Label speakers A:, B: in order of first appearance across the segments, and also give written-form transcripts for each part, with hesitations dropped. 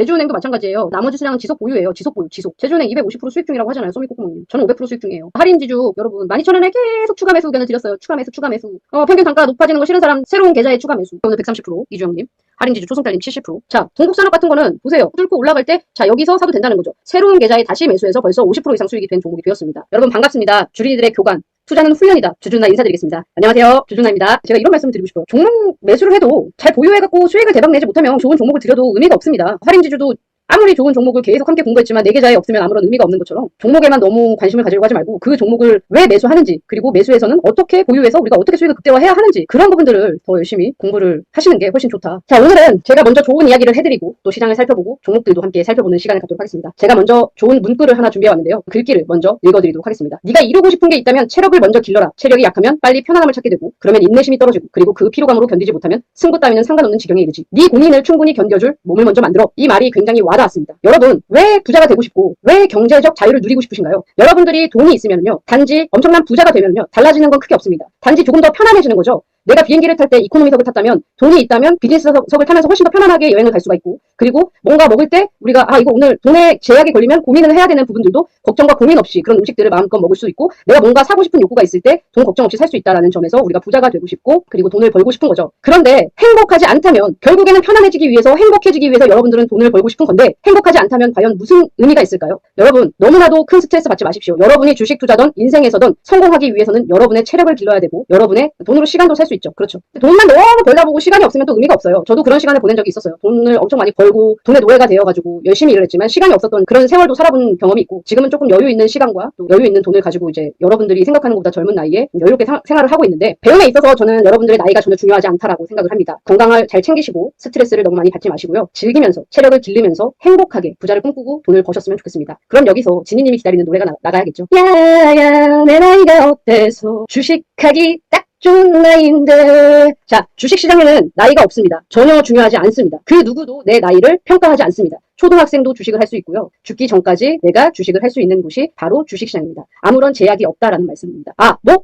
A: 제주은행도 마찬가지예요. 나머지 수량은 지속 보유예요. 지속 보유, 지속. 제주은행 250% 수익 중이라고 하잖아요. 소미코코님. 저는 500% 수익 중이에요. 할인지주 여러분 12,000원에 계속 추가 매수 의견을 드렸어요. 추가 매수, 추가 매수. 평균 단가 높아지는 거 싫은 사람 새로운 계좌에 추가 매수. 오늘 130%, 이주영님. 할인지주 초승달님 70%. 자, 동국산업 같은 거는 보세요. 뚫고 올라갈 때, 자, 여기서 사도 된다는 거죠. 새로운 계좌에 다시 매수해서 벌써 50% 이상 수익이 된 종목이 되었습니다. 여러분 반갑습니다. 주린이들의 교관. 투자는 훈련이다. 주준나 인사드리겠습니다. 안녕하세요. 주준나입니다. 제가 이런 말씀을 드리고 싶어요. 종목 매수를 해도 잘 보유해갖고 수익을 대박 내지 못하면 좋은 종목을 들여도 의미가 없습니다. 할인지주도 아무리 좋은 종목을 계속 함께 공부했지만 내 계좌에 없으면 아무런 의미가 없는 것처럼 종목에만 너무 관심을 가지려고 하지 말고 그 종목을 왜 매수하는지, 그리고 매수해서는 어떻게 보유해서 우리가 어떻게 수익을 극대화해야 하는지, 그런 부분들을 더 열심히 공부를 하시는 게 훨씬 좋다. 자, 오늘은 제가 먼저 좋은 이야기를 해드리고 또 시장을 살펴보고 종목들도 함께 살펴보는 시간을 갖도록 하겠습니다. 제가 먼저 좋은 문구를 하나 준비해왔는데요. 글귀를 먼저 읽어드리도록 하겠습니다. 네가 이루고 싶은 게 있다면 체력을 먼저 길러라. 체력이 약하면 빨리 편안함을 찾게 되고, 그러면 인내심이 떨어지고, 그리고 그 피로감으로 견디지 못하면 승부 따위는 상관없는 지경에 이르지. 네 고민을 충분히 견뎌줄 몸을 먼저 만들어. 이 말이 굉장히 와닿았습니다. 여러분, 왜 부자가 되고 싶고 왜 경제적 자유를 누리고 싶으신가요? 여러분들이 돈이 있으면요, 단지 엄청난 부자가 되면요 달라지는 건 크게 없습니다. 단지 조금 더 편안해지는 거죠. 내가 비행기를 탈 때 이코노미석을 탔다면, 돈이 있다면 비즈니스석을 타면서 훨씬 더 편안하게 여행을 갈 수가 있고, 그리고 뭔가 먹을 때 우리가 이거 오늘 돈에 제약이 걸리면 고민을 해야 되는 부분들도 걱정과 고민 없이 그런 음식들을 마음껏 먹을 수 있고, 내가 뭔가 사고 싶은 욕구가 있을 때 돈 걱정 없이 살 수 있다는 점에서 우리가 부자가 되고 싶고, 그리고 돈을 벌고 싶은 거죠. 그런데 행복하지 않다면, 결국에는 편안해지기 위해서, 행복해지기 위해서 여러분들은 돈을 벌고 싶은 건데, 행복하지 않다면 과연 무슨 의미가 있을까요? 여러분, 너무나도 큰 스트레스 받지 마십시오. 여러분이 주식 투자든 인생에서든 성공하기 위해서는 여러분의 체력을 길러야 되고, 여러분의 돈으로 시간도 살 수 있죠. 그렇죠. 돈만 너무 벌다 보고 시간이 없으면 또 의미가 없어요. 저도 그런 시간을 보낸 적이 있었어요. 돈을 엄청 많이 벌고 돈의 노예가 되어가지고 열심히 일을 했지만 시간이 없었던 그런 세월도 살아본 경험이 있고, 지금은 조금 여유 있는 시간과 또 여유 있는 돈을 가지고 이제 여러분들이 생각하는 것보다 젊은 나이에 여유롭게 생활을 하고 있는데, 배움에 있어서 저는 여러분들의 나이가 전혀 중요하지 않다라고 생각을 합니다. 건강을 잘 챙기시고 스트레스를 너무 많이 받지 마시고요. 즐기면서 체력을 기르면서 행복하게 부자를 꿈꾸고 돈을 버셨으면 좋겠습니다. 그럼 여기서 지니님이 기다리는 노래가 나가야겠죠. 야야 내 나이가 어때서 주식하기 딱 좋은 나이인데. 자, 주식시장에는 나이가 없습니다. 전혀 중요하지 않습니다. 그 누구도 내 나이를 평가하지 않습니다. 초등학생도 주식을 할 수 있고요. 죽기 전까지 내가 주식을 할 수 있는 곳이 바로 주식시장입니다. 아무런 제약이 없다라는 말씀입니다.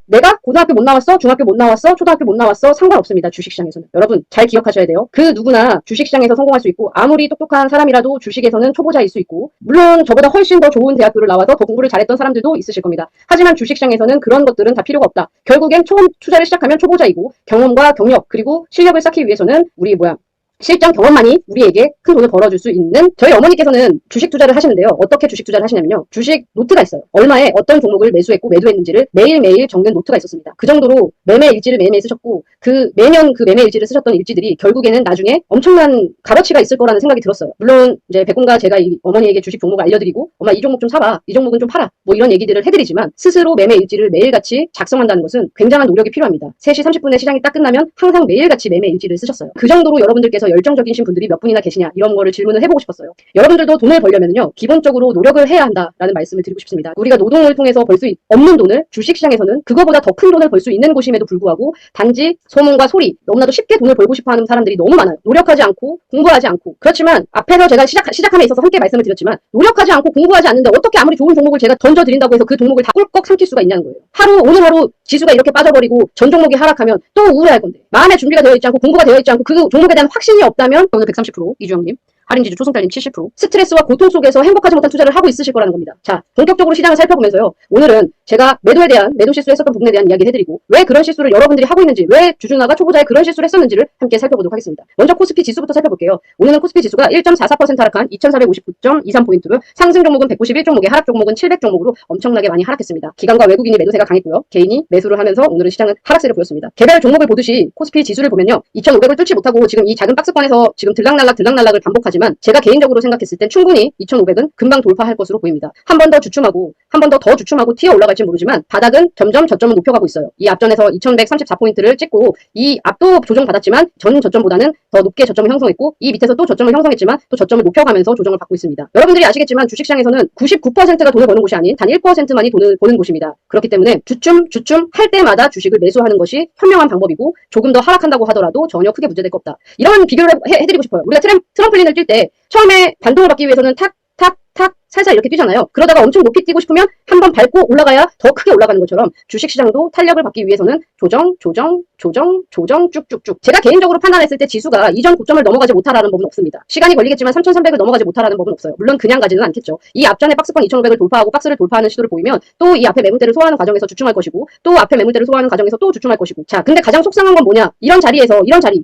A: 내가 고등학교 못 나왔어? 중학교 못 나왔어? 초등학교 못 나왔어? 상관없습니다. 주식시장에서는. 여러분 잘 기억하셔야 돼요. 그 누구나 주식시장에서 성공할 수 있고, 아무리 똑똑한 사람이라도 주식에서는 초보자일 수 있고, 물론 저보다 훨씬 더 좋은 대학교를 나와서 더 공부를 잘했던 사람들도 있으실 겁니다. 하지만 주식시장에서는 그런 것들은 다 필요가 없다. 결국엔 처음 투자를 시작하면 초보자이고, 경험과 경력 그리고 실력을 쌓기 위해서는 실전 경험만이 우리에게 큰 돈을 벌어줄 수 있는, 저희 어머니께서는 주식 투자를 하시는데요. 어떻게 주식 투자를 하시냐면요. 주식 노트가 있어요. 얼마에 어떤 종목을 매수했고 매도했는지를 매일매일 적는 노트가 있었습니다. 그 정도로 매매 일지를 매일매일 쓰셨고, 매년 그 매매 일지를 쓰셨던 일지들이 결국에는 나중에 엄청난 값어치가 있을 거라는 생각이 들었어요. 물론 이제 백공과 제가 이 어머니에게 주식 종목을 알려드리고, 엄마 이 종목 좀 사봐, 이 종목은 좀 팔아, 뭐 이런 얘기들을 해드리지만, 스스로 매매 일지를 매일같이 작성한다는 것은 굉장한 노력이 필요합니다. 3시 30분에 시장이 딱 끝나면 항상 매일같이 매매 일지를 쓰셨어요. 그 정도로 여러분들께서 열정적이신 분들이 몇 분이나 계시냐, 이런 거를 질문을 해보고 싶었어요. 여러분들도 돈을 벌려면요, 기본적으로 노력을 해야 한다라는 말씀을 드리고 싶습니다. 우리가 노동을 통해서 벌 수 없는 돈을 주식시장에서는 그거보다 더 큰 돈을 벌 수 있는 곳임에도 불구하고, 단지 소문과 소리, 너무나도 쉽게 돈을 벌고 싶어하는 사람들이 너무 많아요. 노력하지 않고 공부하지 않고. 그렇지만 앞에서 제가 시작함에 있어서 함께 말씀을 드렸지만, 노력하지 않고 공부하지 않는데 어떻게 아무리 좋은 종목을 제가 던져드린다고 해서 그 종목을 다 꿀꺽 삼킬 수가 있냐는 거예요. 오늘 하루 지수가 이렇게 빠져버리고 전 종목이 하락하면 또 우울해할 건데, 마음의 준비가 되어 있지 않고 공부가 되어 있지 않고 그 종목에 대한 확신이 없다면, 오늘 130%, 이주영님. 할인지주 초승달님 70%. 스트레스와 고통 속에서 행복하지 못한 투자를 하고 있으실 거라는 겁니다. 자, 본격적으로 시장을 살펴보면서요, 오늘은 제가 매도 실수 했었던 부분에 대한 이야기를 해드리고, 왜 그런 실수를 여러분들이 하고 있는지, 왜 주주나가 초보자의 그런 실수를 했었는지를 함께 살펴보도록 하겠습니다. 먼저 코스피 지수부터 살펴볼게요. 오늘은 코스피 지수가 1.44% 하락한 2459.23포인트로, 상승 종목은 191종목에 하락 종목은 700종목으로 엄청나게 많이 하락했습니다. 기관과 외국인이 매도세가 강했고요. 개인이 매수를 하면서 오늘은 시장은 하락세를 보였습니다. 개별 종목을 보듯이 코스피 지수를 보면요, 2500을 뚫지 못하고 지금 이 작은 박스권에서 지금 들락날락을 반복하지만, 제가 개인적으로 생각했을 땐 충분히 2500은 금방 돌파할 것으로 보입니다. 한 번 더 주춤하고 더 주춤하고 튀어 올라갈지 모르지만, 바닥은 점점 저점을 높여가고 있어요. 이 앞전에서 2134포인트를 찍고 이 앞도 조정받았지만 전 저점보다는 더 높게 저점을 형성했고, 이 밑에서 또 저점을 형성했지만 또 저점을 높여가면서 조정을 받고 있습니다. 여러분들이 아시겠지만 주식시장에서는 99%가 돈을 버는 곳이 아닌 단 1%만이 돈을 버는 곳입니다. 그렇기 때문에 주춤 할 때마다 주식을 매수하는 것이 현명한 방법이고, 조금 더 하락한다고 하더라도 전혀 크게 문제될 거 없다. 이런 비교를 해드리고 싶어요. 우리가 트럼플린을 뛸 때 처음에 반동을 받기 위해서는 탁 살살 이렇게 뛰잖아요. 그러다가 엄청 높이 뛰고 싶으면 한 번 밟고 올라가야 더 크게 올라가는 것처럼 주식시장도 탄력을 받기 위해서는 조정 쭉쭉쭉. 제가 개인적으로 판단했을 때 지수가 이전 고점을 넘어가지 못하라는 법은 없습니다. 시간이 걸리겠지만 3,300을 넘어가지 못하라는 법은 없어요. 물론 그냥 가지는 않겠죠. 이 앞전에 박스권 2,500을 돌파하고 박스를 돌파하는 시도를 보이면 또 이 앞에 매물대를 소화하는 과정에서 주춤할 것이고 또 앞에 매물대를 소화하는 과정에서 또 주춤할 것이고 자 근데 가장 속상한 건 뭐냐 이런 자리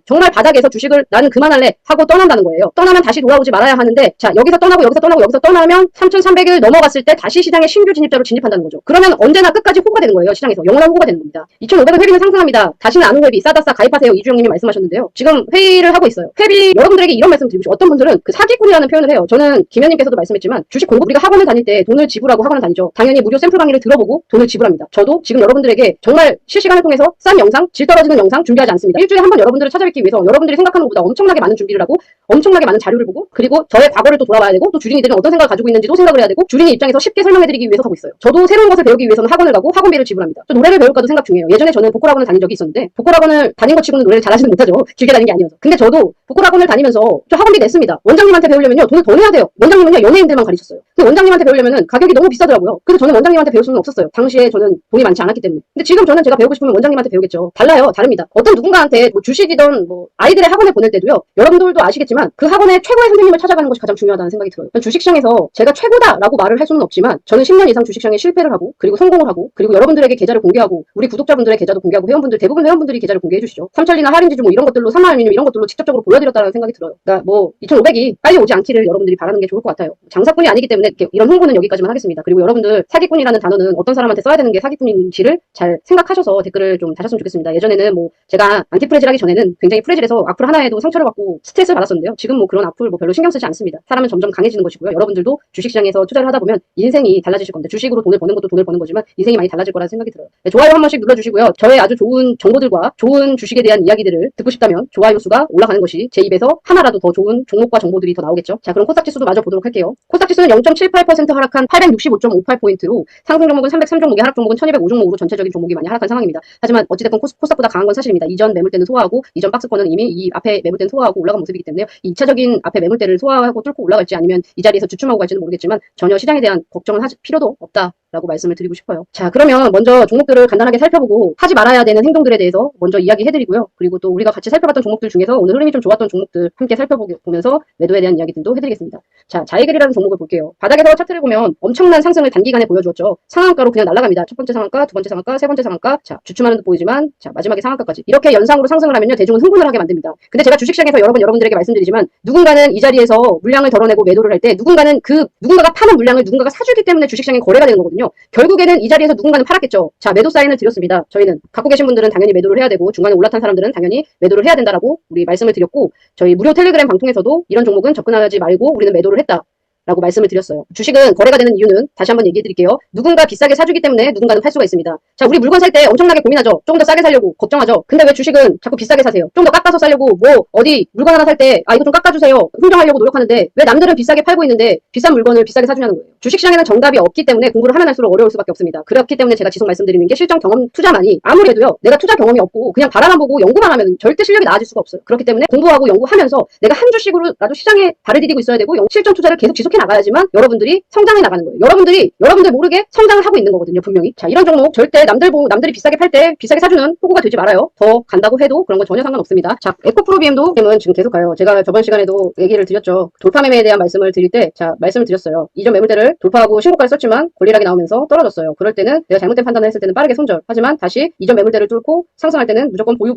A: 정말 바닥에서 주식을 나는 그만할래 하고 떠난다는 거예요. 떠나면 다시 돌아오지 말아야 하는데 자 여기서 떠나면 3,300을 넘어갔을 때 다시 시장에 신규 진입자로 진입한다는 거죠. 그러면 언제나 끝까지 호구가 되는 거예요. 시장에서 영원한 호구가 되는 겁니다. 2,500은 회비는 상승합니다. 다시는 안 올 회비 싸다 가입하세요. 이주영님이 말씀하셨는데요. 지금 회의를 하고 있어요. 회비 여러분들에게 이런 말씀 드리고 싶어요. 어떤 분들은 그 사기꾼이라는 표현을 해요. 저는 김현님께서도 말씀했지만 주식 공부 우리가 학원을 다닐 때 돈을 지불하고 학원을 다니죠. 당연히 무료 샘플 강의를 들어보고 돈을 지불합니다. 저도 지금 여러분들에게 정말 실시간을 통해서 싼 영상, 질 떨어지는 영상 준비하지 않습니다. 일주일에 한 번 여러분들을 찾아뵙기 위해서 여러분들이 생각하는 것보다 엄청나게 많은 준비를 하고 엄청나게 많은 자료를 보고 그리고 저의 과거를 또 돌아봐야 되고 또 주린이들은 어떤 생각을 가지고 있는지도 생각을 해야 되고 주린이 입장에서 쉽게 설명해드리기 위해서 하고 있어요. 저도 새로운 것을 배우기 위해서는 학원을 가고 학원비를 지불합니다. 또 노래를 배울까도 생각 중이에요. 예전에 저는 보컬 학원을 다닌 적이 있었는데 보컬 학원을 다닌 것 치고는 노래를 잘하지는 못하죠. 길게 다닌 게 아니어서. 근데 저도 보컬 학원을 다니면서 저 학원비 냈습니다. 원장님한테 배우려면요 돈을 더 내야 돼요. 원장님은요 연예인들만 가르쳤어요. 근데 원장님한테 배우려면은 가격이 너무 비싸더라고요. 그래서 저는 원장님한테 배울 수는 없었어요. 당시에 저는 돈이 많지 않았기 때문에. 근데 지금 저는 제가 배우고 싶으면 원장님한테 배우겠죠. 달라요. 다릅니다. 어떤 누군가한테 뭐 주식이든 뭐 아이들의 학원에 보낼 때도요. 여러분들도 아시겠지만 그 학원의 최고의 선생님을 찾아가는 것이 가장 중요하다는 생각이 들어요. 주식시장에서 제가 최고다라고 말을 할 수는 없지만 저는 10년 이상 주식시장에 실패를 하고 그리고 성공을 하고 그리고 여러분들에게 계좌를 공개하고 우리 구독자분들의 계좌도 공개하고 대부분 회원분들이 계좌를 공개해 주시죠. 삼천리나 할인지주 뭐 이런 것들로 3만 원이면 이런 것들로 직접적으로 보여드렸다는 생각이 들어요. 그러니까 뭐 2,500이 빨리 오지 않기를 여러분들이 바라는 게 좋을 것 같아요. 장사꾼이 아니기 때문에 이런 홍보는 여기까지만 하겠습니다. 그리고 여러분들 사기꾼이라는 단어는 어떤 사람한테 써야 되는 게 사기꾼인지를 잘 생각하셔서 댓글을 좀 다셨으면 좋겠습니다. 예전에는 뭐 제가 안티프레질 하기 전에는 굉장히 프레질해서 악플 하나에도 상처를 받고 스트레스를 받았었는데요. 지금 뭐 그런 악플 뭐 별로 신경 쓰지 않습니다. 사람은 점점 강해지는 것이고요. 여러분들도 주식시장에서 투자를 하다 보면 인생이 달라지실 겁니다. 주식으로 돈을 버는 것도 돈을 버는 거지만 인생이 많이 달라질 거라는 생각이 들어요. 네, 좋아요 한 번씩 눌러주시고요. 저의 아주 좋은 정보들과 좋은 주식에 대한 이야기들을 듣고 싶다면 좋아요 수가 올라가는 것이 제 입에서 하나라도 더 좋은 종목과 정보들이 더 나오겠죠. 자 그럼 코스닥지수도 마저 보도록 할게요. 코스닥지수는 0.78% 하락한 865.58포인트로 상승 종목은 303종목이 하락 종목은 1205종목으로 전체적인 종목이 많이 하락한 상황입니다. 하지만 어찌됐건 코스닥보다 강한 건 사실입니다. 이전 매물대는 소화하고 이전 박스권은 이미 이 앞에 매물대는 소화하고 올라간 모습이기 때문에 이 2차적인 앞에 매물대를 소화하고 뚫고 올라갈지 아니면 이 자리에서 주춤하고 갈지는 모르겠지만 전혀 시장에 대한 걱정을 할 필요도 없다라고 말씀을 드리고 싶어요. 자 그러면 먼저 종목들을 간단하게 살펴보고 하지 말아야 되는 행동들에 대해서 먼저 이야기해드리고요. 그리고 또 우리가 같이 살펴봤던 종목들 중에서 오늘 흐름이 좀 좋았던 종목들 함께 살펴보면서 매도에 대한 이야기들도 해드리겠습니다. 자 자이글이라는 종목을 볼게요. 바닥에서 차트를 보면 엄청난 상승을 단기간에 보여주었죠. 상한가로 그냥 날아갑니다. 첫 번째 상한가, 두 번째 상한가, 세 번째 상한가. 자 주춤하는 듯 보이지만 자 마지막에 상한가까지 이렇게 연상으로 상승을 하면요 대중은 흥분을 하게 만듭니다. 근데 제가 주식시장에서 여러분들에게 말씀드리지만 누군가는 이 자리에서 물량을 덜어내고 매도를 할 때 누군가는 누군가가 파는 물량을 누군가가 사주기 때문에 주식시장이 거래가 되는 거거든요. 결국에는 이 자리에서 누군가는 팔았겠죠. 자 매도 사인을 드렸습니다. 저희는 갖고 계신 분들은 당연히 매도를 해야 되고 중간에 올라탄 사람들은 당연히 매도를 해야 된다라고 우리 말씀을 드렸고 저희 무료 텔레그램 방통에서도 이런 종목은 접근하지 말고 우리는 매도를 했다. 라고 말씀을 드렸어요. 주식은 거래가 되는 이유는 다시 한번 얘기해 드릴게요. 누군가 비싸게 사주기 때문에 누군가는 팔 수가 있습니다. 자, 우리 물건 살 때 엄청나게 고민하죠. 좀 더 싸게 사려고 걱정하죠. 근데 왜 주식은 자꾸 비싸게 사세요? 좀 더 깎아서 사려고 뭐 어디 물건 하나 살 때 이거 좀 깎아주세요. 흥정하려고 노력하는데 왜 남들은 비싸게 팔고 있는데 비싼 물건을 비싸게 사주냐는 거예요. 주식시장에는 정답이 없기 때문에 공부를 하면 할수록 어려울 수밖에 없습니다. 그렇기 때문에 제가 지속 말씀드리는 게 실전 경험 투자만이 아무리 해도요. 내가 투자 경험이 없고 그냥 바라만 보고 연구만 하면 절대 실력이 나아질 수가 없어요. 그렇기 때문에 공부하고 연구하면서 내가 한 주식으로라도 시장에 발을 디디고 있어야 되고 실전 투자를 계속 지속해 나가야지만 여러분들이 성장해 나가는 거예요. 여러분들 모르게 성장을 하고 있는 거거든요, 분명히. 자, 이런 종목 절대 남들이 비싸게 팔 때 비싸게 사주는 호구가 되지 말아요. 더 간다고 해도 그런 건 전혀 상관없습니다. 자, 에코프로비엠도 지금 계속 가요. 제가 저번 시간에도 얘기를 드렸죠. 돌파 매매에 대한 말씀을 드릴 때, 자, 말씀을 드렸어요. 이전 매물대를 돌파하고 신고가를 썼지만 권리락이 나오면서 떨어졌어요. 그럴 때는 내가 잘못된 판단을 했을 때는 빠르게 손절. 하지만 다시 이전 매물대를 뚫고 상승할 때는 무조건 보유.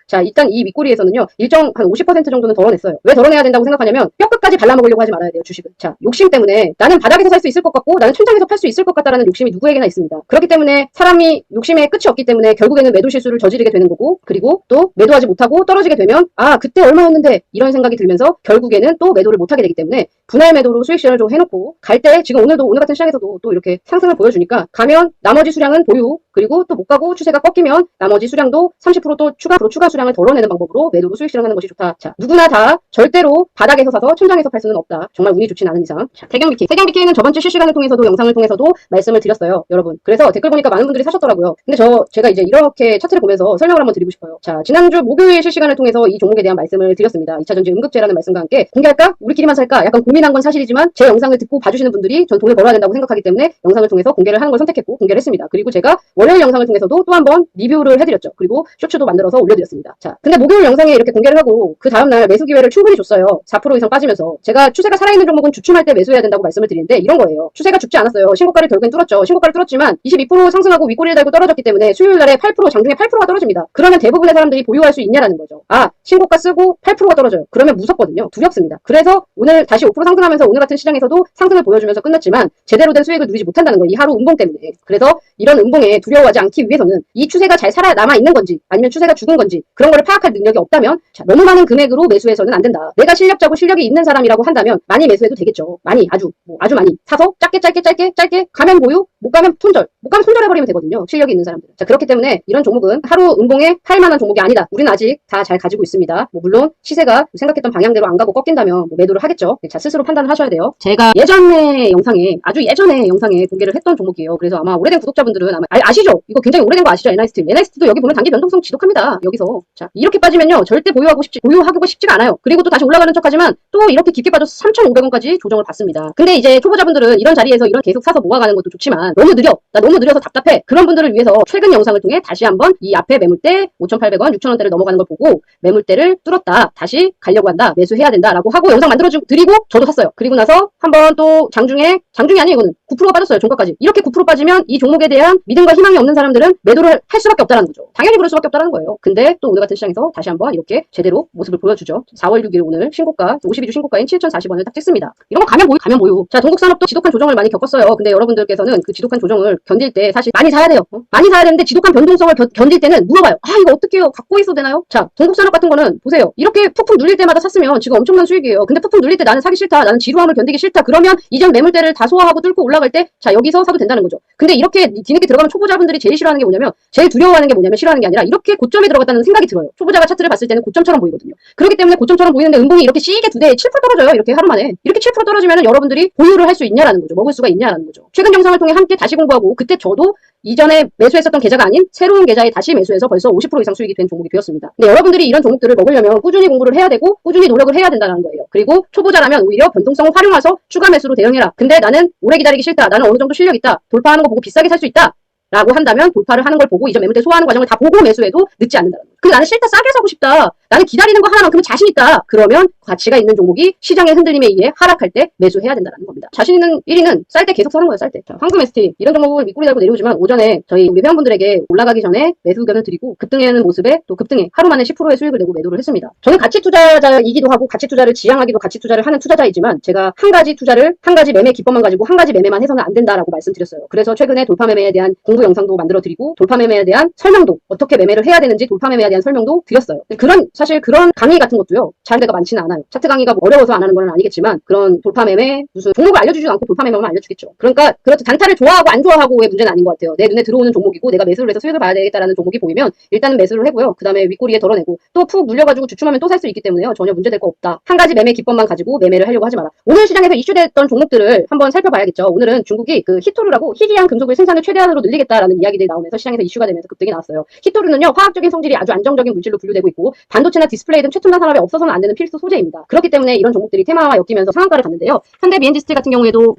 A: 자, 일단 이 윗꼬리에서는요, 일정 한 50% 정도는 덜어냈어요. 왜 덜어내야 된다고 생각하냐면 뼈끝까지 발라먹으려고 하지 말아야 돼요, 주식은. 자, 욕심 때문에 나는 바닥에서 살 수 있을 것 같고 나는 천장에서 팔 수 있을 것 같다라는 욕심이 누구에게나 있습니다. 그렇기 때문에 사람이 욕심에 끝이 없기 때문에 결국에는 매도 실수를 저지르게 되는 거고 그리고 또 매도하지 못하고 떨어지게 되면 그때 얼마였는데 이런 생각이 들면서 결국에는 또 매도를 못하게 되기 때문에 분할 매도로 수익 실현을 좀 해놓고 갈 때 지금 오늘 같은 시장에서도 또 이렇게 상승을 보여주니까 가면 나머지 수량은 보유 그리고 또 못 가고 추세가 꺾이면 나머지 수량도 30%또 추가 수량을 덜어내는 방법으로 매도로 수익 실현하는 것이 좋다. 자, 누구나 다 절대로 바닥에서 사서 천장에서 팔 수는 없다. 정말 운이 좋진 않은 이상. 자, 태경비키는 저번 주 실시간을 통해서도 영상을 통해서도 말씀을 드렸어요, 여러분. 그래서 댓글 보니까 많은 분들이 사셨더라고요. 근데 제가 이제 이렇게 차트를 보면서 설명을 한번 드리고 싶어요. 자, 지난주 목요일 실시간을 통해서 이 종목에 대한 말씀을 드렸습니다. 2차전지 응급제라는 말씀과 함께 공개할까? 우리끼리만 살까? 약간 고민한 건 사실이지만 제 영상을 듣고 봐주시는 분들이 전 돈을 벌어야 된다고 생각하기 때문에 영상을 통해서 공개를 하는 걸 선택했고 공개를 했습니다. 그리고 제가 월요일 영상을 통해서도 또 한 번 리뷰를 해드렸죠. 그리고 쇼츠도 만들어서 올려드렸습니다. 자, 근데 목요일 영상에 이렇게 공개를 하고 그 다음날 매수 기회를 충분히 줬어요. 4% 이상 빠지면서 제가 추세가 살아있는 종목은 주춤할 때 매수해야 된다고 말씀을 드리는데 이런 거예요. 추세가 죽지 않았어요. 신고가를 결국엔 뚫었죠. 신고가를 뚫었지만 22% 상승하고 윗꼬리를 달고 떨어졌기 때문에 수요일날에 8% 장중에 8%가 떨어집니다. 그러면 대부분의 사람들이 보유할 수 있냐라는 거죠. 아, 신고가 쓰고 8%가 떨어져요. 그러면 무섭거든요. 두렵습니다. 그래서 오늘 다시 5% 상승하면서 오늘 같은 시장에서도 상승을 보여주면서 끝났지만 제대로 된 수익을 누리지 못한다는 거예요. 이 하루 음봉 때문에. 그래서 이런 음봉에 두려워하지 않기 위해서는 이 추세가 잘 살아남아 있는 건지 아니면 추세가 죽은 건지 그런 거를 파악할 능력이 없다면 자, 너무 많은 금액으로 매수해서는 안 된다. 내가 실력자고 실력이 있는 사람이라고 한다면 많이 매수해도 되겠죠. 많이 아주 많이 사서 짧게 가면 보유 못 가면 손절해버리면 되거든요. 실력이 있는 사람들은. 자, 그렇기 때문에 이런 종목은 하루 음봉에 팔만한 종목이 아니다. 우리는 아직 다 잘 가지고 있습니다. 물론 시세가 생각했던 방향대로 안 가고 꺾인다면 매도를 하겠죠. 자, 스스로 판단을 하셔야 돼요. 제가 아주 예전에 영상에 공개를 했던 종목이에요. 그래서 아마 오래된 구독자분들은 아마 아시죠? 이거 굉장히 오래된 거 아시죠? NIST도 여기 보면 단기 변동성 지독합니다. 여기서. 자, 이렇게 빠지면요. 절대 보유하고 싶지가 않아요. 그리고 또 다시 올라가는 척하지만 또 이렇게 깊게 빠져서 3,500원까지 조정을 받습니다. 근데 이제 초보자분들은 이런 자리에서 이런 계속 사서 모아가는 것도 좋지만 너무 느려서 답답해. 그런 분들을 위해서 최근 영상을 통해 다시 한번 이 앞에 매물대 5,800원, 6,000원대를 넘어가는 걸 보고 매물대를 뚫었다. 다시 가려고 한다. 매수해야 된다라고 하고 영상 만들어드리고 저도 샀어요. 그리고 나서 한번 또 장중이 아니에요. 이거는 9%가 빠졌어요. 종가까지. 이렇게 9% 빠지면 이 종목에 대한 믿음과 희망이 없는 사람들은 매도를 할 수밖에 없다는 거죠. 당연히 그럴 수밖에 없다는 거예요. 근데 또 오늘 같은 시장에서 다시 한번 이렇게 제대로 모습을 보여주죠. 4월 6일 오늘 신고가 52주 신고가인 7,040원을 딱 찍습니다. 이런 거 가면 보유. 자, 동국산업도 지독한 조정을 많이 겪었어요. 근데 여러분들께서는 그 지독한 조정을 견딜 때 사실 많이 사야 돼요. 많이 사야 되는데 지독한 변동성을 견딜 때는 물어봐요. 아, 이거 어떡해요? 갖고 있어도 되나요? 자, 동국산업 같은 거는 보세요. 이렇게 푹푹 눌릴 때마다 샀으면 지금 엄청난 수익이에요. 근데 푹푹 눌릴 때 나는 사기 싫다. 나는 지루함을 견디기 싫다. 그러면 이전 매물대를 다 소화하고 뚫고 올라갈 때 자, 여기서 사도 된다는 거죠. 근데 이렇게 뒤늦게 들어가면 초보자분들이 제일 싫어하는 게 뭐냐면 제일 두려워하는 게 뭐냐면 싫어하는 게 아니라 이렇게 고점에 들어갔다는 생각이 들어요. 초보자가 차트를 봤을 때는 고점처럼 보이거든요. 그렇기 때문에 고점처럼 보이는데 음봉이 이렇게 시게 두 대에 7% 떨어져요. 이렇게 하루 만에. 이렇게 7% 떨어지면 여러분들이 보유를 할 수 있냐라는 거죠. 먹을 수가 있냐라는 거죠. 최근 영상을 통해 함께 다시 공부하고 그때 저도 이전에 매수했었던 계좌가 아닌 새로운 계좌에 다시 매수해서 벌써 50% 이상 수익이 된 종목이 되었습니다. 근데 여러분들이 이런 종목들을 먹으려면 꾸준히 공부를 해야 되고 꾸준히 노력을 해야 된다는 거예요. 그리고 초보자라면 오히려 변동성을 활용해서 추가 매수로 대응해라. 근데 나는 오래 기다리기 싫다. 나는 어느 정도 실력 있다. 돌파하는 거 보고 비싸게 살 수 있다. 라고 한다면 돌파를 하는 걸 보고 이전 매물대 소화하는 과정을 다 보고 매수해도 늦지 않는다는 거예요. 근데 나는 싫다, 싸게 사고 싶다. 나는 기다리는 거 하나만큼은 자신 있다. 그러면 가치가 있는 종목이 시장의 흔들림에 의해 하락할 때 매수해야 된다는 겁니다. 자신 있는 1위는 쌀 때 계속 사는 거예요. 쌀 때. 자, 황금 ST 이런 종목을 밑꼬리 달고 내려오지만 오전에 저희 우리 회원분들에게 올라가기 전에 매수 의견을 드리고 급등하는 모습에 또 급등해 하루 만에 10%의 수익을 내고 매도를 했습니다. 저는 가치 투자자이기도 하고 가치 투자를 지향하기도 가치 투자를 하는 투자자이지만 제가 한 가지 매매 기법만 가지고 한 가지 매매만 해서는 안 된다라고 말씀드렸어요. 그래서 최근에 돌파 매매에 대한 공부 영상도 만들어 드리고 돌파 매매에 대한 설명도 어떻게 매매를 해야 되는지 돌파 매매에 대한 설명도 드렸어요. 사실 그런 강의 같은 것도요. 잘 데가 많지는 않아요. 차트 강의가 어려워서 안 하는 건 아니겠지만 그런 돌파 매매 무슨 종목을 알려주지도 않고 돌파 매매만 알려주겠죠. 그러니까 그렇죠. 단타를 좋아하고 안 좋아하고의 문제는 아닌 것 같아요. 내 눈에 들어오는 종목이고 내가 매수를 해서 수익을 봐야 되겠다라는 종목이 보이면 일단은 매수를 하고요. 그 다음에 윗꼬리에 덜어내고 또 푹 눌려가지고 주춤하면 또 살 수 있기 때문에요. 전혀 문제될 거 없다. 한 가지 매매 기법만 가지고 매매를 하려고 하지 마라. 오늘 시장에서 이슈됐던 종목들을 한번 살펴봐야겠죠. 오늘은 중국이 그 히토류라고 희귀한 금속을 생산을 최대한으로 늘리겠다라는 이야기들이 나오면서 시장에서 이슈가 되면서 급등이 나왔어요. 히토류는요. 화학적인 성질이 아주 안정적인 물질로 분류되고 있고 반도체나 디스플레이 등 최첨단 산업에 없어서는 안 되는 필수 소재입니다. 그렇기 때문에 이런 종목들이 테마와 엮이면서 상한가를 갔는데요. 현대 비엔디스틸 같은 경우에도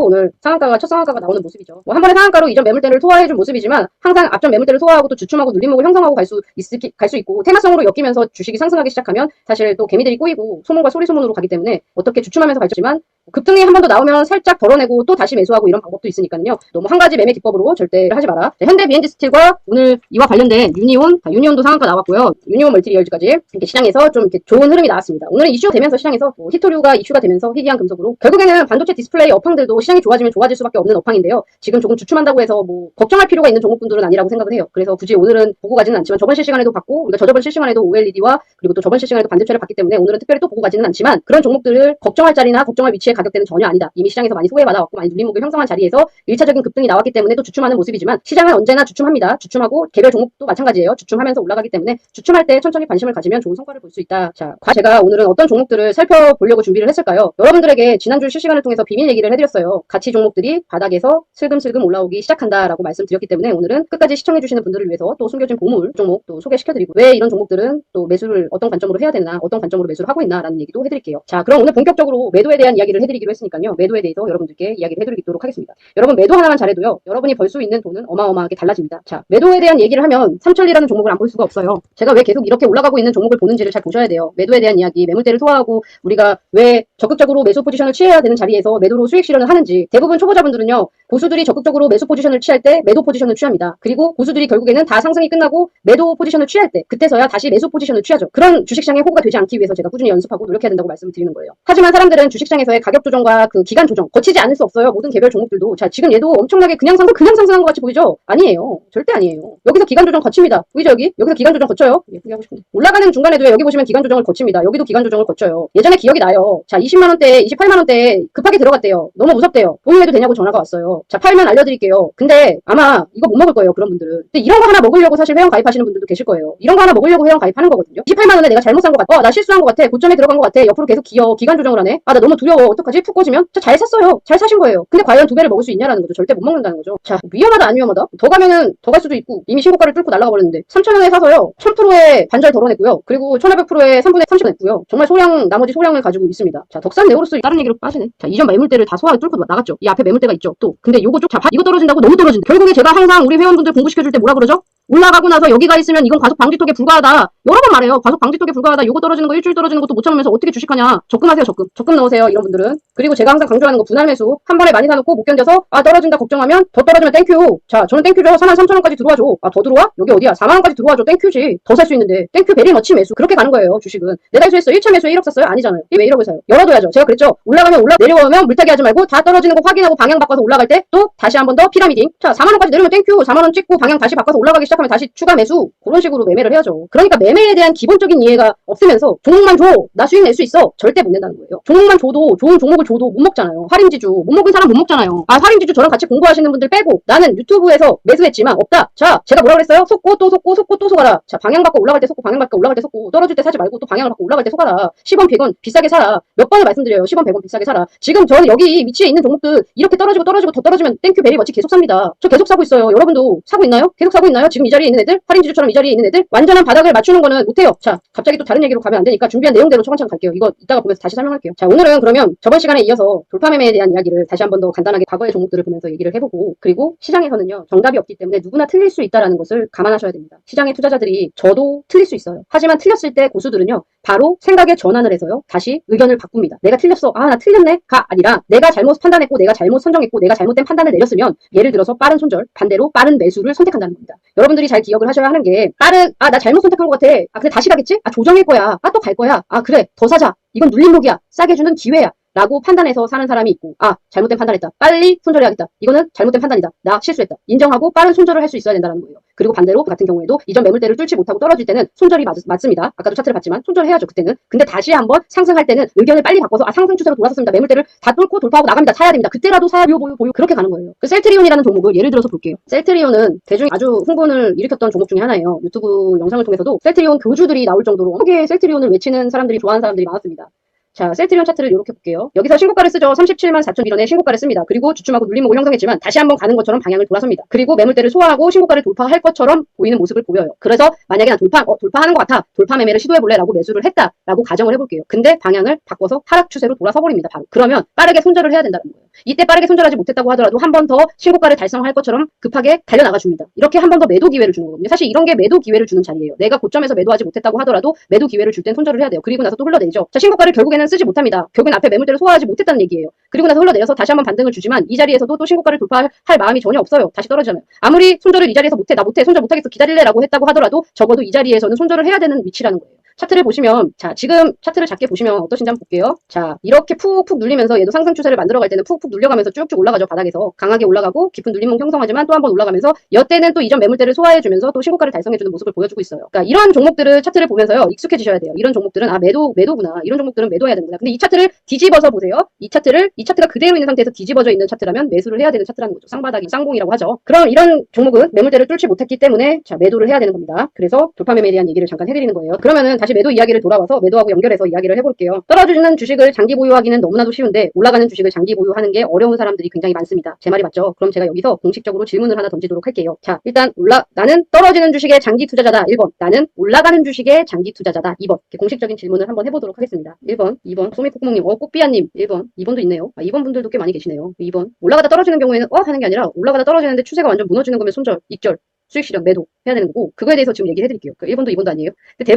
A: 오늘 첫 상한가가 나오는 모습이죠. 한 번에 상한가로 이전 매물대를 소화해준 모습이지만 항상 앞전 매물대를 소화하고 또 주춤하고 눌림목을 형성하고 갈 수 있고 테마성으로 엮이면서 주식이 상승하기 시작하면 사실 또 개미들이 꼬이고 소문과 소리소문으로 가기 때문에 어떻게 주춤하면서 갈지만 급등이 한 번 더 나오면 살짝 덜어내고 또 다시 매수하고 이런 방법도 있으니까요. 너무 한 가지 매매 기법으로 절대 하지 마라. 현대 비엔디 스틸과 오늘 이와 관련된 유니온도 상한가 나왔고요. 유니온 멀티리얼즈까지 이렇게 시장에서 좀 이렇게 좋은 흐름이 나왔습니다. 오늘은 이슈 되면서 시장에서 히토류가 이슈가 되면서 희귀한 금속으로 결국에는 반도체 디스플레이 업황들도 시장이 좋아지면 좋아질 수밖에 없는 업황인데요. 지금 조금 주춤한다고 해서 뭐 걱정할 필요가 있는 종목분들은 아니라고 생각을 해요. 그래서 굳이 오늘은 보고 가지는 않지만 저번 실시간에도 봤고 우리가 저저번 실시간에도 OLED와 그리고 또 저번 실시간에도 반도체를 봤기 때문에 오늘은 특별히 또 보고 가지는 않지만 그런 종목들을 걱정할 자리나 걱정할 위치에 가격대는 전혀 아니다. 이미 시장에서 많이 소외받아왔고 많이 눌림목을 형성한 자리에서 1차적인 급등이 나왔기 때문에 또 주춤하는 모습이지만 시장은 언제나 주춤합니다. 주춤하고 개별 종목도 마찬가지예요. 주춤하면서 올라가기 때문에 주춤할 때 천천히 관심을 가지면 좋은 성과를 볼 수 있다. 자, 제가 오늘은 어떤 종목들을 살펴보려고 준비를 했을까요? 여러분들에게 지난주 실시간을 통해서 비밀 얘기를 해드렸어요. 가치 종목들이 바닥에서 슬금슬금 올라오기 시작한다라고 말씀드렸기 때문에 오늘은 끝까지 시청해주시는 분들을 위해서 또 숨겨진 보물 종목 또 소개시켜드리고 왜 이런 종목들은 또 매수를 어떤 관점으로 해야 되나 어떤 관점으로 매수를 하고 있나라는 얘기도 해드릴게요. 자, 그럼 오늘 본격적으로 매도에 대한 이야기를 해드리기로 했으니까요. 매도에 대해서 여러분들께 이야기를 해드리도록 하겠습니다. 여러분 매도 하나만 잘해도요. 여러분이 벌 수 있는 돈은 어마어마하게 달라집니다. 자, 매도에 대한 얘기를 하면 삼천리라는 종목을 안 볼 수가 없어요. 제가 왜 계속 이렇게 올라가고 있는 종목을 보는지를 잘 보셔야 돼요. 매도에 대한 이야기, 매물대를 소화하고 우리가 왜 적극적으로 매수 포지션을 취해야 되는 자리에서 매도로 수익 실현을 하는지 대부분 초보자분들은요. 고수들이 적극적으로 매수 포지션을 취할 때 매도 포지션을 취합니다. 그리고 고수들이 결국에는 다 상승이 끝나고 매도 포지션을 취할 때 그때서야 다시 매수 포지션을 취하죠. 그런 주식시장의 호구가 되지 않기 위해서 제가 꾸준히 연습하고 노력해야 된다고 말씀을 드리는 거예요. 하지만 사람들은 주식시장에서의 가격 조정과 그 기간 조정 거치지 않을 수 없어요. 모든 개별 종목들도. 자, 지금 얘도 엄청나게 그냥 상승한 것 같이 보이죠? 아니에요. 절대 아니에요. 여기서 기간 조정 거칩니다. 보이죠 여기? 여기서 기간 조정 거쳐요. 예쁘게 하고 싶은데. 올라가는 중간에도요. 여기 보시면 기간 조정을 거칩니다. 여기도 기간 조정을 거쳐요. 예전에 기억이 나요. 자, 20만원대, 28만원대 급하게 들어갔대요. 너무 무섭대요. 보유해도 되냐고 전화가 왔어요. 자, 팔면 알려드릴게요. 근데 아마 이거 못 먹을 거예요. 그런 분들은. 근데 이런 거 하나 먹으려고 사실 회원 가입하시는 분들도 계실 거예요. 이런 거 하나 먹으려고 회원 가입하는 거거든요. 28만원에 내가 잘못 산 것 같아. 나 실수한 것 같아. 고점에 들어간 것 같아. 옆으로 계속 기간 조정을 하네. 나 너무 두려워. 어떡하지? 푹 꺼지면? 자, 잘 샀어요. 잘 사신 거예요. 근데 과연 2배를 먹을 수 있냐라는 거죠. 절대 못 먹는다는 거죠. 자, 위험하다 안 위험하다? 더 가면은 더 갈 수도 있고 이미 신고가를 뚫고 날아가 버렸는데 3,000원에 사서요. 1000%의 반절 덜어냈고요. 그리고 1500%의 3분의 30 냈고요. 정말 나머지 소량을 가지고 있습니다. 자, 덕산 네오로스 다른 얘기로 빠지네. 자, 이전 매물대를 다 소화를 뚫고 나갔죠. 이 앞에 매물대가 있죠. 또 근데 요거 쪽 이거 떨어진다고 너무 떨어진다. 결국에 제가 항상 우리 회원분들 공부시켜줄 때 뭐라 그러죠? 올라가고 나서 여기가 있으면 이건 과속 방지턱에 불과하다. 여러 번 말해요. 과속 방지턱에 불과하다. 요거 떨어지는 거 일주일 떨어지는 것도 못 참으면서 어떻게 주식하냐. 적금하세요. 적금 넣으세요. 이런 분들은. 그리고 제가 항상 강조하는 거 분할 매수. 한 번에 많이 사놓고 못 견뎌서 떨어진다 걱정하면 더 떨어지면 땡큐. 자, 저는 땡큐죠. 43,000원까지 들어와줘. 더 들어와? 여기 어디야? 4만원까지 들어와줘. 땡큐지. 더 살 수 있는데. 땡큐 베리 머치 매수. 그렇게 가는 거예요. 주식은. 매달수했어. 1차 매수에 1억 샀어요? 아니잖아요. 왜 1억을 사요? 열어둬야죠. 제가 그랬죠. 올라가면 내려오면 물타기 하지 말고 다 떨어지는 거 확인하고 방향 바꿔서 올라갈 때 또 다시 한 번 더 피라미딩. 자, 4만원까지 내려오면 땡큐. 4만원 찍고 방향 다시 바꿔서 올라가기 시작하면 다시 추가 매수. 그런 식으로 매매를 해야죠. 그러니까 매매에 대한 기본적인 이해가 없으면서 종목만 줘. 나 수익 낼 수 있어. 절대 못 낸다는 거예요. 종목만 줘도 좋은 종목을 줘도 못 먹잖아요. 할인지주 못 먹은 사람 못 먹잖아요. 할인지주 저랑 같이 공부하시는 분들 빼고 나는 유튜브에서 매수했지만 없다. 자, 제가 뭐라 그랬어요? 속고 또 속아라. 자, 방향 바꿔 올라갈 때 속고 방향 바꿔 올라갈 때 속고 떨어질 때 사지 말고 또 방향을 바꿔 올라갈 때 속아라. 10원 100원 비싸게 사라. 몇 번을 말씀드려요. 10원 100원 비싸게 사라. 지금 저는 여기 위치에 있는 종목들 이렇게 떨어지고 더 떨어지면 땡큐 베리 머치 계속 삽니다. 저 계속 사고 있어요. 여러분도 사고 있나요? 계속 사고 있나요? 지금 이 자리에 있는 애들? 할인지주처럼 이 자리에 있는 애들? 완전한 바닥을 맞추는 거는 못해요. 자, 갑자기 또 다른 얘기로 가면 안 되니까 준비한 내용대로 차근차근 갈게요. 이거 이따가 보면서 다시 설명할게요. 자, 오늘은 그러면 저번 시간에 이어서 돌파 매매에 대한 이야기를 다시 한 번 더 간단하게 과거의 종목들을 보면서 얘기를 해보고 그리고 시장에서는요 정답이 없기 때문에 누구나 틀릴 수 있다라는 것을 감안하셔야 됩니다. 시장의 투자자들이 저도 틀릴 수 있어요. 하지만 틀렸을 때 고수들은요 바로 생각의 전환을 해서요 다시 의견을 바꿉니다. 내가 틀렸어. 나 틀렸네가 아니라 내가 잘못 판단했고 내가 잘못 선정했고 내가 잘못된 판단을 내렸으면 예를 들어서 빠른 손절 반대로 빠른 매수를 선택한다는 겁니다. 여러분들이 잘 기억을 하셔야 하는 게 나 잘못 선택한 것 같아. 근데 다시 가겠지? 조정일 거야. 또 갈 거야. 그래 더 사자. 이건 눌림목이야. 싸게 주는 기회야. 라고 판단해서 사는 사람이 있고 잘못된 판단했다. 빨리 손절해야겠다. 이거는 잘못된 판단이다. 나 실수했다. 인정하고 빠른 손절을 할 수 있어야 된다는 거예요. 그리고 반대로 같은 경우에도 이전 매물대를 뚫지 못하고 떨어질 때는 손절이 맞습니다. 아까도 차트를 봤지만 손절해야죠. 그때는. 근데 다시 한번 상승할 때는 의견을 빨리 바꿔서 상승 추세로 돌아섰습니다. 매물대를 다 뚫고 돌파하고 나갑니다. 사야 됩니다. 그때라도 사야 보유 그렇게 가는 거예요. 그 셀트리온이라는 종목을 예를 들어서 볼게요. 셀트리온은 대중이 아주 흥분을 일으켰던 종목 중에 하나예요. 유튜브 영상을 통해서도 셀트리온 교주들이 나올 정도로 크게 셀트리온을 외치는 사람들이 좋아하는 사람들이 많았습니다. 자, 셀트리온 차트를 이렇게 볼게요. 여기서 신고가를 쓰죠. 37만 4,000일원의 신고가를 씁니다. 그리고 주춤하고 눌림목을 형성했지만 다시 한번 가는 것처럼 방향을 돌아섭니다. 그리고 매물대를 소화하고 신고가를 돌파할 것처럼 보이는 모습을 보여요. 그래서 만약에 난 돌파하는 것 같아. 돌파 매매를 시도해볼래? 라고 매수를 했다라고 가정을 해볼게요. 근데 방향을 바꿔서 하락 추세로 돌아서 버립니다. 바로. 그러면 빠르게 손절을 해야 된다는 거예요. 이때 빠르게 손절하지 못했다고 하더라도 한 번 더 신고가를 달성할 것처럼 급하게 달려나가 줍니다. 이렇게 한 번 더 매도 기회를 주는 거거든요. 사실 이런 게 매도 기회를 주는 자리예요. 내가 고점에서 매도하지 못했다고 하더라도 매도 기회를 줄 땐 손절을 해야 돼요. 그리고 나서 또 흘러내리죠. 자, 신고가를 결국에는 쓰지 못합니다. 결국엔 앞에 매물대를 소화하지 못했다는 얘기예요. 그리고 나서 흘러내려서 다시 한번 반등을 주지만 이 자리에서도 또 신고가를 돌파할 마음이 전혀 없어요. 다시 떨어지잖아요. 아무리 손절을 이 자리에서 나 못해 손절 못하겠어 기다릴래 라고 했다고 하더라도 적어도 이 자리에서는 손절을 해야 되는 위치라는 거예요. 차트를 보시면, 자, 지금 차트를 작게 보시면 어떠신지 한번 볼게요. 자, 이렇게 푹푹 눌리면서 얘도 상승 추세를 만들어갈 때는 푹푹 눌려가면서 쭉쭉 올라가죠. 바닥에서 강하게 올라가고 깊은 눌림목 형성하지만 또 한 번 올라가면서 여태는 또 이전 매물대를 소화해주면서 또 신고가를 달성해주는 모습을 보여주고 있어요. 그러니까 이런 종목들을 차트를 보면서요, 익숙해지셔야 돼요. 이런 종목들은 매도구나. 이런 종목들은 매도해야 되는구나. 근데 이 차트를 뒤집어서 보세요. 이 차트가 그대로 있는 상태에서 뒤집어져 있는 차트라면 매수를 해야 되는 차트라는 거죠. 쌍바닥이 쌍봉이라고 하죠. 그럼 이런 종목은 매물대를 뚫지 못했기 때문에 자, 매도를 해야 되는 겁니다. 그래서 돌파 매매에 대한 얘기를 잠깐 해드리는 거예요. 그러면은 다시 매도 이야기를 돌아와서 매도하고 연결해서 이야기를 해볼게요. 떨어지는 주식을 장기 보유하기는 너무나도 쉬운데 올라가는 주식을 장기 보유하는 게 어려운 사람들이 굉장히 많습니다. 제 말이 맞죠? 그럼 제가 여기서 공식적으로 질문을 하나 던지도록 할게요. 자, 일단 나는 떨어지는 주식의 장기 투자자다. 1번. 나는 올라가는 주식의 장기 투자자다. 2번. 이렇게 공식적인 질문을 한번 해보도록 하겠습니다. 1번, 2번, 소미국몽님, 꽃비아님, 1번, 2번도 있네요. 2번 분들도 꽤 많이 계시네요. 2번. 올라가다 떨어지는 경우에는 하는 게 아니라 올라가다 떨어지는데 추세가 완전 무너지는 거면 손절, 익절, 수익 실현, 매도 해야 되는 거고 그거에 대해서 지금 얘기해 드릴게요. 1번도 2번도 아니에요. 근데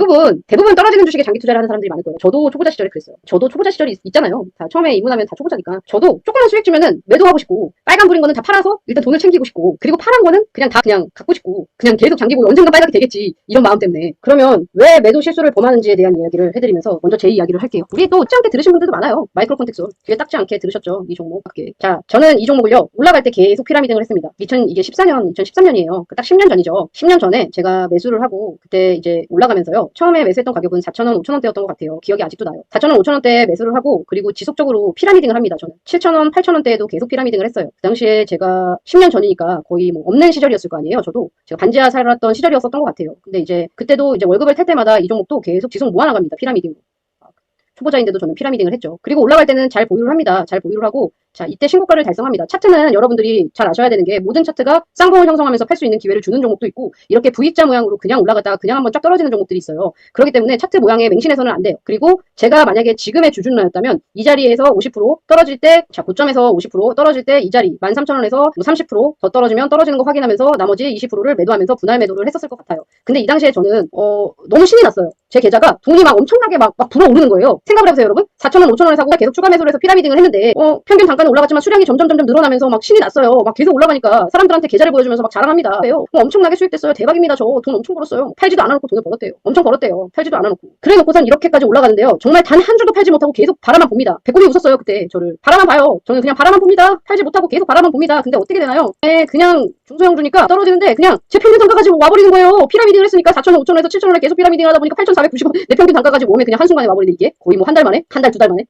A: 대부분 떨어지는 주식에 장기 투자를 하는 사람들이 많을 거예요. 저도 초보자 시절에 그랬어요. 저도 초보자 시절이 있잖아요. 다 처음에 입문하면 다 초보자니까. 저도 조그만 수익 주면은 매도하고 싶고 빨간불인 거는 다 팔아서 일단 돈을 챙기고 싶고 그리고 파란 거는 그냥 다 그냥 갖고 싶고 그냥 계속 장기 보유 언젠가 빨갛게 되겠지 이런 마음 때문에. 그러면 왜 매도 실수를 범하는지에 대한 이야기를 해드리면서 먼저 제 이야기를 할게요. 우리 또 딱지 않게 들으신 분들도 많아요. 마이크로 콘텍스 귀에 딱지 않게 들으셨죠. 이 종목 밖에. 자, 저는 이 종목을요 올라갈 때 계속 피라미딩을 했습니다. 이게 2013년이에요. 딱 10년 전이죠. 10년 전에 제가 매수를 하고 그때 이제 올라가면서요. 처음에 매수했던 가격은 4,000원, 5,000원대였던 것 같아요. 기억이 아직도 나요. 4,000원, 5,000원대에 매수를 하고 그리고 지속적으로 피라미딩을 합니다. 저는 7,000원, 8,000원대에도 계속 피라미딩을 했어요. 그 당시에 제가 10년 전이니까 거의 뭐 없는 시절이었을 거 아니에요. 저도 제가 반지하 살았던 시절이었었던 것 같아요. 근데 이제 그때도 이제 월급을 탈 때마다 이 종목도 계속 지속 모아나갑니다. 피라미딩으로. 초보자인데도 저는 피라미딩을 했죠. 그리고 올라갈 때는 잘 보유를 합니다. 잘 보유를 하고 자, 이때 신고가를 달성합니다. 차트는 여러분들이 잘 아셔야 되는 게 모든 차트가 쌍봉을 형성하면서 팔 수 있는 기회를 주는 종목도 있고 이렇게 V자 모양으로 그냥 올라갔다가 그냥 한번 쫙 떨어지는 종목들이 있어요. 그렇기 때문에 차트 모양에 맹신해서는 안 돼요. 그리고 제가 만약에 지금의 주준러였다면 이 자리에서 50% 떨어질 때 자, 고점에서 50% 떨어질 때 이 자리 13,000원에서 30%더 떨어지면 떨어지는 거 확인하면서 나머지 20%를 매도하면서 분할 매도를 했었을 것 같아요. 근데 이 당시에 저는 너무 신이 났어요. 제 계좌가 돈이 막 엄청나게 막 불어오르는 거예요. 생각을 해보세요, 여러분. 4,000원, 5,000원에 사고 계속 추가 매수를 해서 피라미딩을 했는데 평균 단가는 올라갔지만 수량이 점점 늘어나면서 막 신이 났어요. 막 계속 올라가니까 사람들한테 계좌를 보여주면서 막 자랑합니다. 엄청나게 수익됐어요. 대박입니다. 저 돈 엄청 벌었어요. 팔지도 않아놓고 돈을 벌었대요. 엄청 벌었대요. 팔지도 않아놓고. 그래 놓고선 이렇게까지 올라가는데요. 정말 단 한 주도 팔지 못하고 계속 바라만 봅니다. 배꼽이 웃었어요. 그때 저를. 바라만 봐요. 저는 그냥 바라만 봅니다. 팔지 못하고 계속 바라만 봅니다. 근데 어떻게 되나요? 그냥 중소형 주니까 떨어지는데 그냥 제 평균 단가 가지고 와버리는 거예요. 피라미딩을 했으니까 4,000원, 5,000원에서 7,000원에 계속 피라미딩을 하다 보니까 8,490원 내 평균 단가 가지고 오면 그냥 한순간에 와버리는데 이게 거의 뭐 한 달 만에? 한 달, 두 달 만에?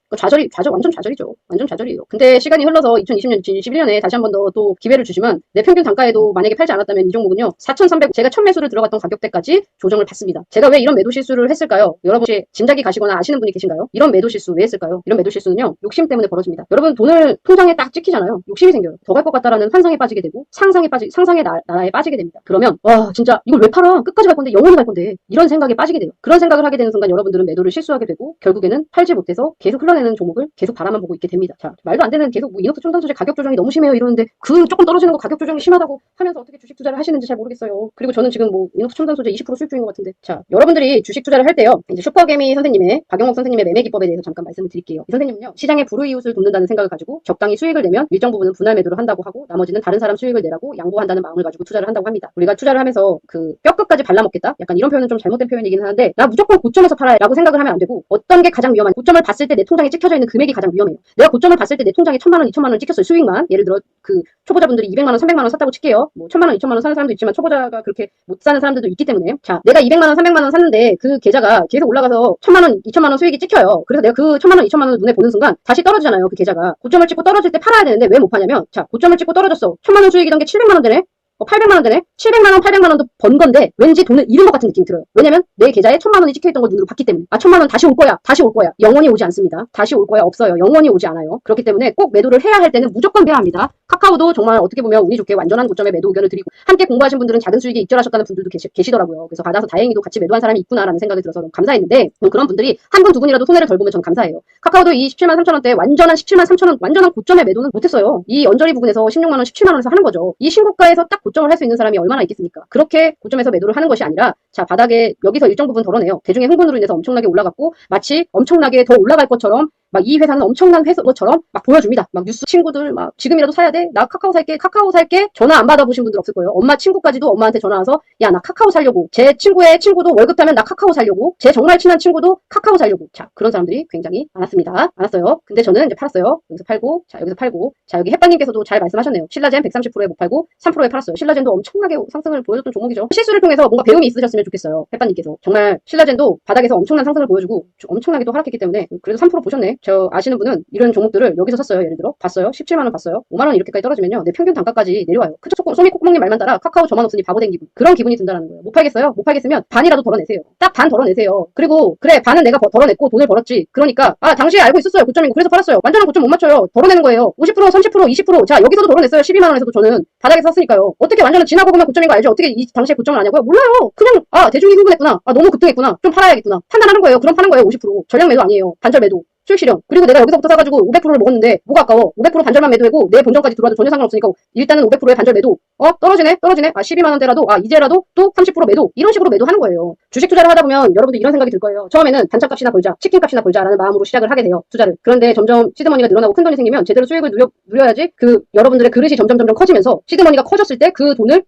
A: 완전 좌절이죠. 완전 좌절이에요. 근데 시간이 흘러서 2020년, 2021년에 다시 한 번 더 또 기회를 주시면 내 평균 단가에도 만약에 팔지 않았다면 이 종목은요 4,300 제가 첫 매수를 들어갔던 가격대까지 조정을 받습니다. 제가 왜 이런 매도 실수를 했을까요? 여러분 혹시 짐작이 가시거나 아시는 분이 계신가요? 이런 매도 실수 왜 했을까요? 이런 매도 실수는요 욕심 때문에 벌어집니다. 여러분 돈을 통장에 딱 찍히잖아요. 욕심이 생겨요. 더 갈 것 같다라는 환상에 빠지게 되고 상상의 나라에 빠지게 됩니다. 그러면 와 진짜 이걸 왜 팔아? 끝까지 갈 건데 영원히 갈 건데 이런 생각에 빠지게 돼요. 그런 생각을 하게 되는 순간 여러분들은 매도를 실수하게 되고 결국에는 팔지 못해서 계속 흘러내는 종목을 계속 바라만 보고 있게 됩니다. 자, 말도 안 되는 계속 뭐 이노트 첨단소재 가격 조정이 너무 심해요 이러는데 그 조금 떨어지는 거 가격 조정이 심하다고 하면서 어떻게 주식 투자를 하시는지 잘 모르겠어요. 그리고 저는 지금 뭐 이노트 첨단소재 20% 수익 중인 것 같은데 자, 여러분들이 주식 투자를 할 때요 이제 슈퍼개미 선생님의 박영옥 선생님의 매매 기법에 대해서 잠깐 말씀을 드릴게요. 이 선생님은요 시장의 불우이웃을 돕는다는 생각을 가지고 적당히 수익을 내면 일정 부분은 분할 매도를 한다고 하고 나머지는 다른 사람 수익을 내라고 양보한다는 마음을 가지고 투자를 한다고 합니다. 우리가 투자를 하면서 그 뼈끝까지 발라먹겠다? 약간 이런 표현은 좀 잘못된 표현이긴 하는데 나 무조건 고점에서 팔아야 라고 생각을 하면 안 되고 어떤 게 가장 위험한 고점을 봤을 때 내 통장에 찍혀져 있는 금액이 가장 위험해요. 내가 고점을 봤을 때 내 통장에 1,000만 원, 2,000만 원 찍혔어요. 수익만. 예를 들어 그 초보자분들이 200만 원, 300만 원 샀다고 칠게요. 뭐 1,000만 원, 2,000만 원 사는 사람도 있지만 초보자가 그렇게 못 사는 사람들도 있기 때문에 자, 내가 200만 원, 300만 원 샀는데 그 계좌가 계속 올라가서 1,000만 원, 2,000만 원 수익이 찍혀요. 그래서 내가 그 1,000만 원, 2,000만 원을 눈에 보는 순간 다시 떨어지잖아요. 그 계좌가. 고점을 찍고 떨어질 때 팔아야 되는데 왜 못 파냐면 자, 고점을 찍고 떨어졌어. 1,000만 원 수익이던 게 700만 원 되네. 800만 원 되네? 700만 원, 800만 원도 번 건데 왠지 돈을 잃은 것 같은 느낌이 들어요. 왜냐면 내 계좌에 1,000만 원이 찍혀있던 걸 눈으로 봤기 때문에. 아, 1,000만 원 다시 올 거야. 다시 올 거야. 영원히 오지 않습니다. 다시 올 거야. 없어요. 영원히 오지 않아요. 그렇기 때문에 꼭 매도를 해야 할 때는 무조건 해야 합니다. 카카오도 정말 어떻게 보면 운이 좋게 완전한 고점에 매도 의견을 드리고 함께 공부하신 분들은 작은 수익에 입절하셨다는 분들도 계시더라고요. 그래서 받아서 다행히도 같이 매도한 사람이 있구나라는 생각이 들어서 너무 감사했는데 그런 분들이 한 분, 두 분이라도 손해를 덜 보면 전 감사해요. 카카오도 이 17만 3천 원대 완전한 17만 3천 원 완전한 고점의 매도는 못했어요. 이 언저리 부분에서 16만 원, 17만 원에서 하는 거죠. 이 신고가에서 딱 고점을 할 수 있는 사람이 얼마나 있겠습니까? 그렇게 고점에서 매도를 하는 것이 아니라 자, 바닥에 여기서 일정 부분 덜어내요. 대중의 흥분으로 인해서 엄청나게 올라갔고 마치 엄청나게 더 올라갈 것처럼 막 이 회사는 엄청난 회사처럼 막 보여줍니다. 막 뉴스 친구들 막 지금이라도 사야 돼? 나 카카오 살게. 카카오 살게. 전화 안 받아보신 분들 없을 거예요. 엄마 친구까지도 엄마한테 전화 와서 야, 나 카카오 살려고. 제 친구의 친구도 월급 타면 나 카카오 살려고. 제 정말 친한 친구도 카카오 살려고. 자, 그런 사람들이 굉장히 많았습니다. 많았어요. 근데 저는 이제 팔았어요. 여기서 팔고, 자, 여기서 팔고. 자, 여기 햇반님께서도 잘 말씀하셨네요. 신라젠 130%에 못 팔고 3%에 팔았어요. 신라젠도 엄청나게 상승을 보여줬던 종목이죠. 실수를 통해서 뭔가 배움이 있으셨으면 좋겠어요. 햇반님께서. 정말 신라젠도 바닥에서 엄청난 상승을 보여주고 엄청나게 또 하락했기 때문에 그래도 3% 보셨네. 저 아시는 분은 이런 종목들을 여기서 샀어요. 예를 들어 봤어요. 17만원 봤어요. 5만원 이렇게까지 떨어지면요. 내 평균 단가까지 내려와요. 그쵸? 소미코코몽님 말만 따라 카카오 저만 없으니 바보 된 기분. 그런 기분이 든다는 거예요. 못 팔겠어요? 못 팔겠으면 반이라도 덜어내세요. 딱 반 덜어내세요. 그리고 그래 반은 내가 덜어냈고 돈을 벌었지. 그러니까 당시에 알고 있었어요. 고점이고 그래서 팔았어요. 완전한 고점 못 맞춰요. 덜어내는 거예요. 50%, 30%, 20%. 자, 여기서도 덜어냈어요. 12만원에서도 저는 바닥에서 샀으니까요. 어떻게 완전한 지나고 보면 고점인 거 알죠? 어떻게 이 당시에 고점을 아냐고요? 몰라요. 그냥 대중이 흥분했구나. 너무 급등했구나. 좀 팔아야겠구나. 판단하는 거예요. 그럼 파는 거예요. 50%. 전량 매도 아니에요. 반절 매도. 수익 실현. 그리고 내가 여기서부터 사가지고 500%를 먹었는데 뭐가 아까워? 500% 반절만 매도하고 내 본전까지 들어와도 전혀 상관없으니까 일단은 500%의 반절 매도. 떨어지네. 12만원대라도 이제라도 또 30% 매도. 이런 식으로 매도하는 거예요. 주식 투자를 하다 보면 여러분들 이런 생각이 들 거예요. 처음에는 단짝값이나 벌자, 치킨값이나 벌자라는 마음으로 시작을 하게 돼요. 투자를. 그런데 점점 시드머니가 늘어나고 큰돈이 생기면 제대로 수익을 누려야지 여러분들의 그릇이 점점 커지면서 시드머니가 커졌을 때 그 돈을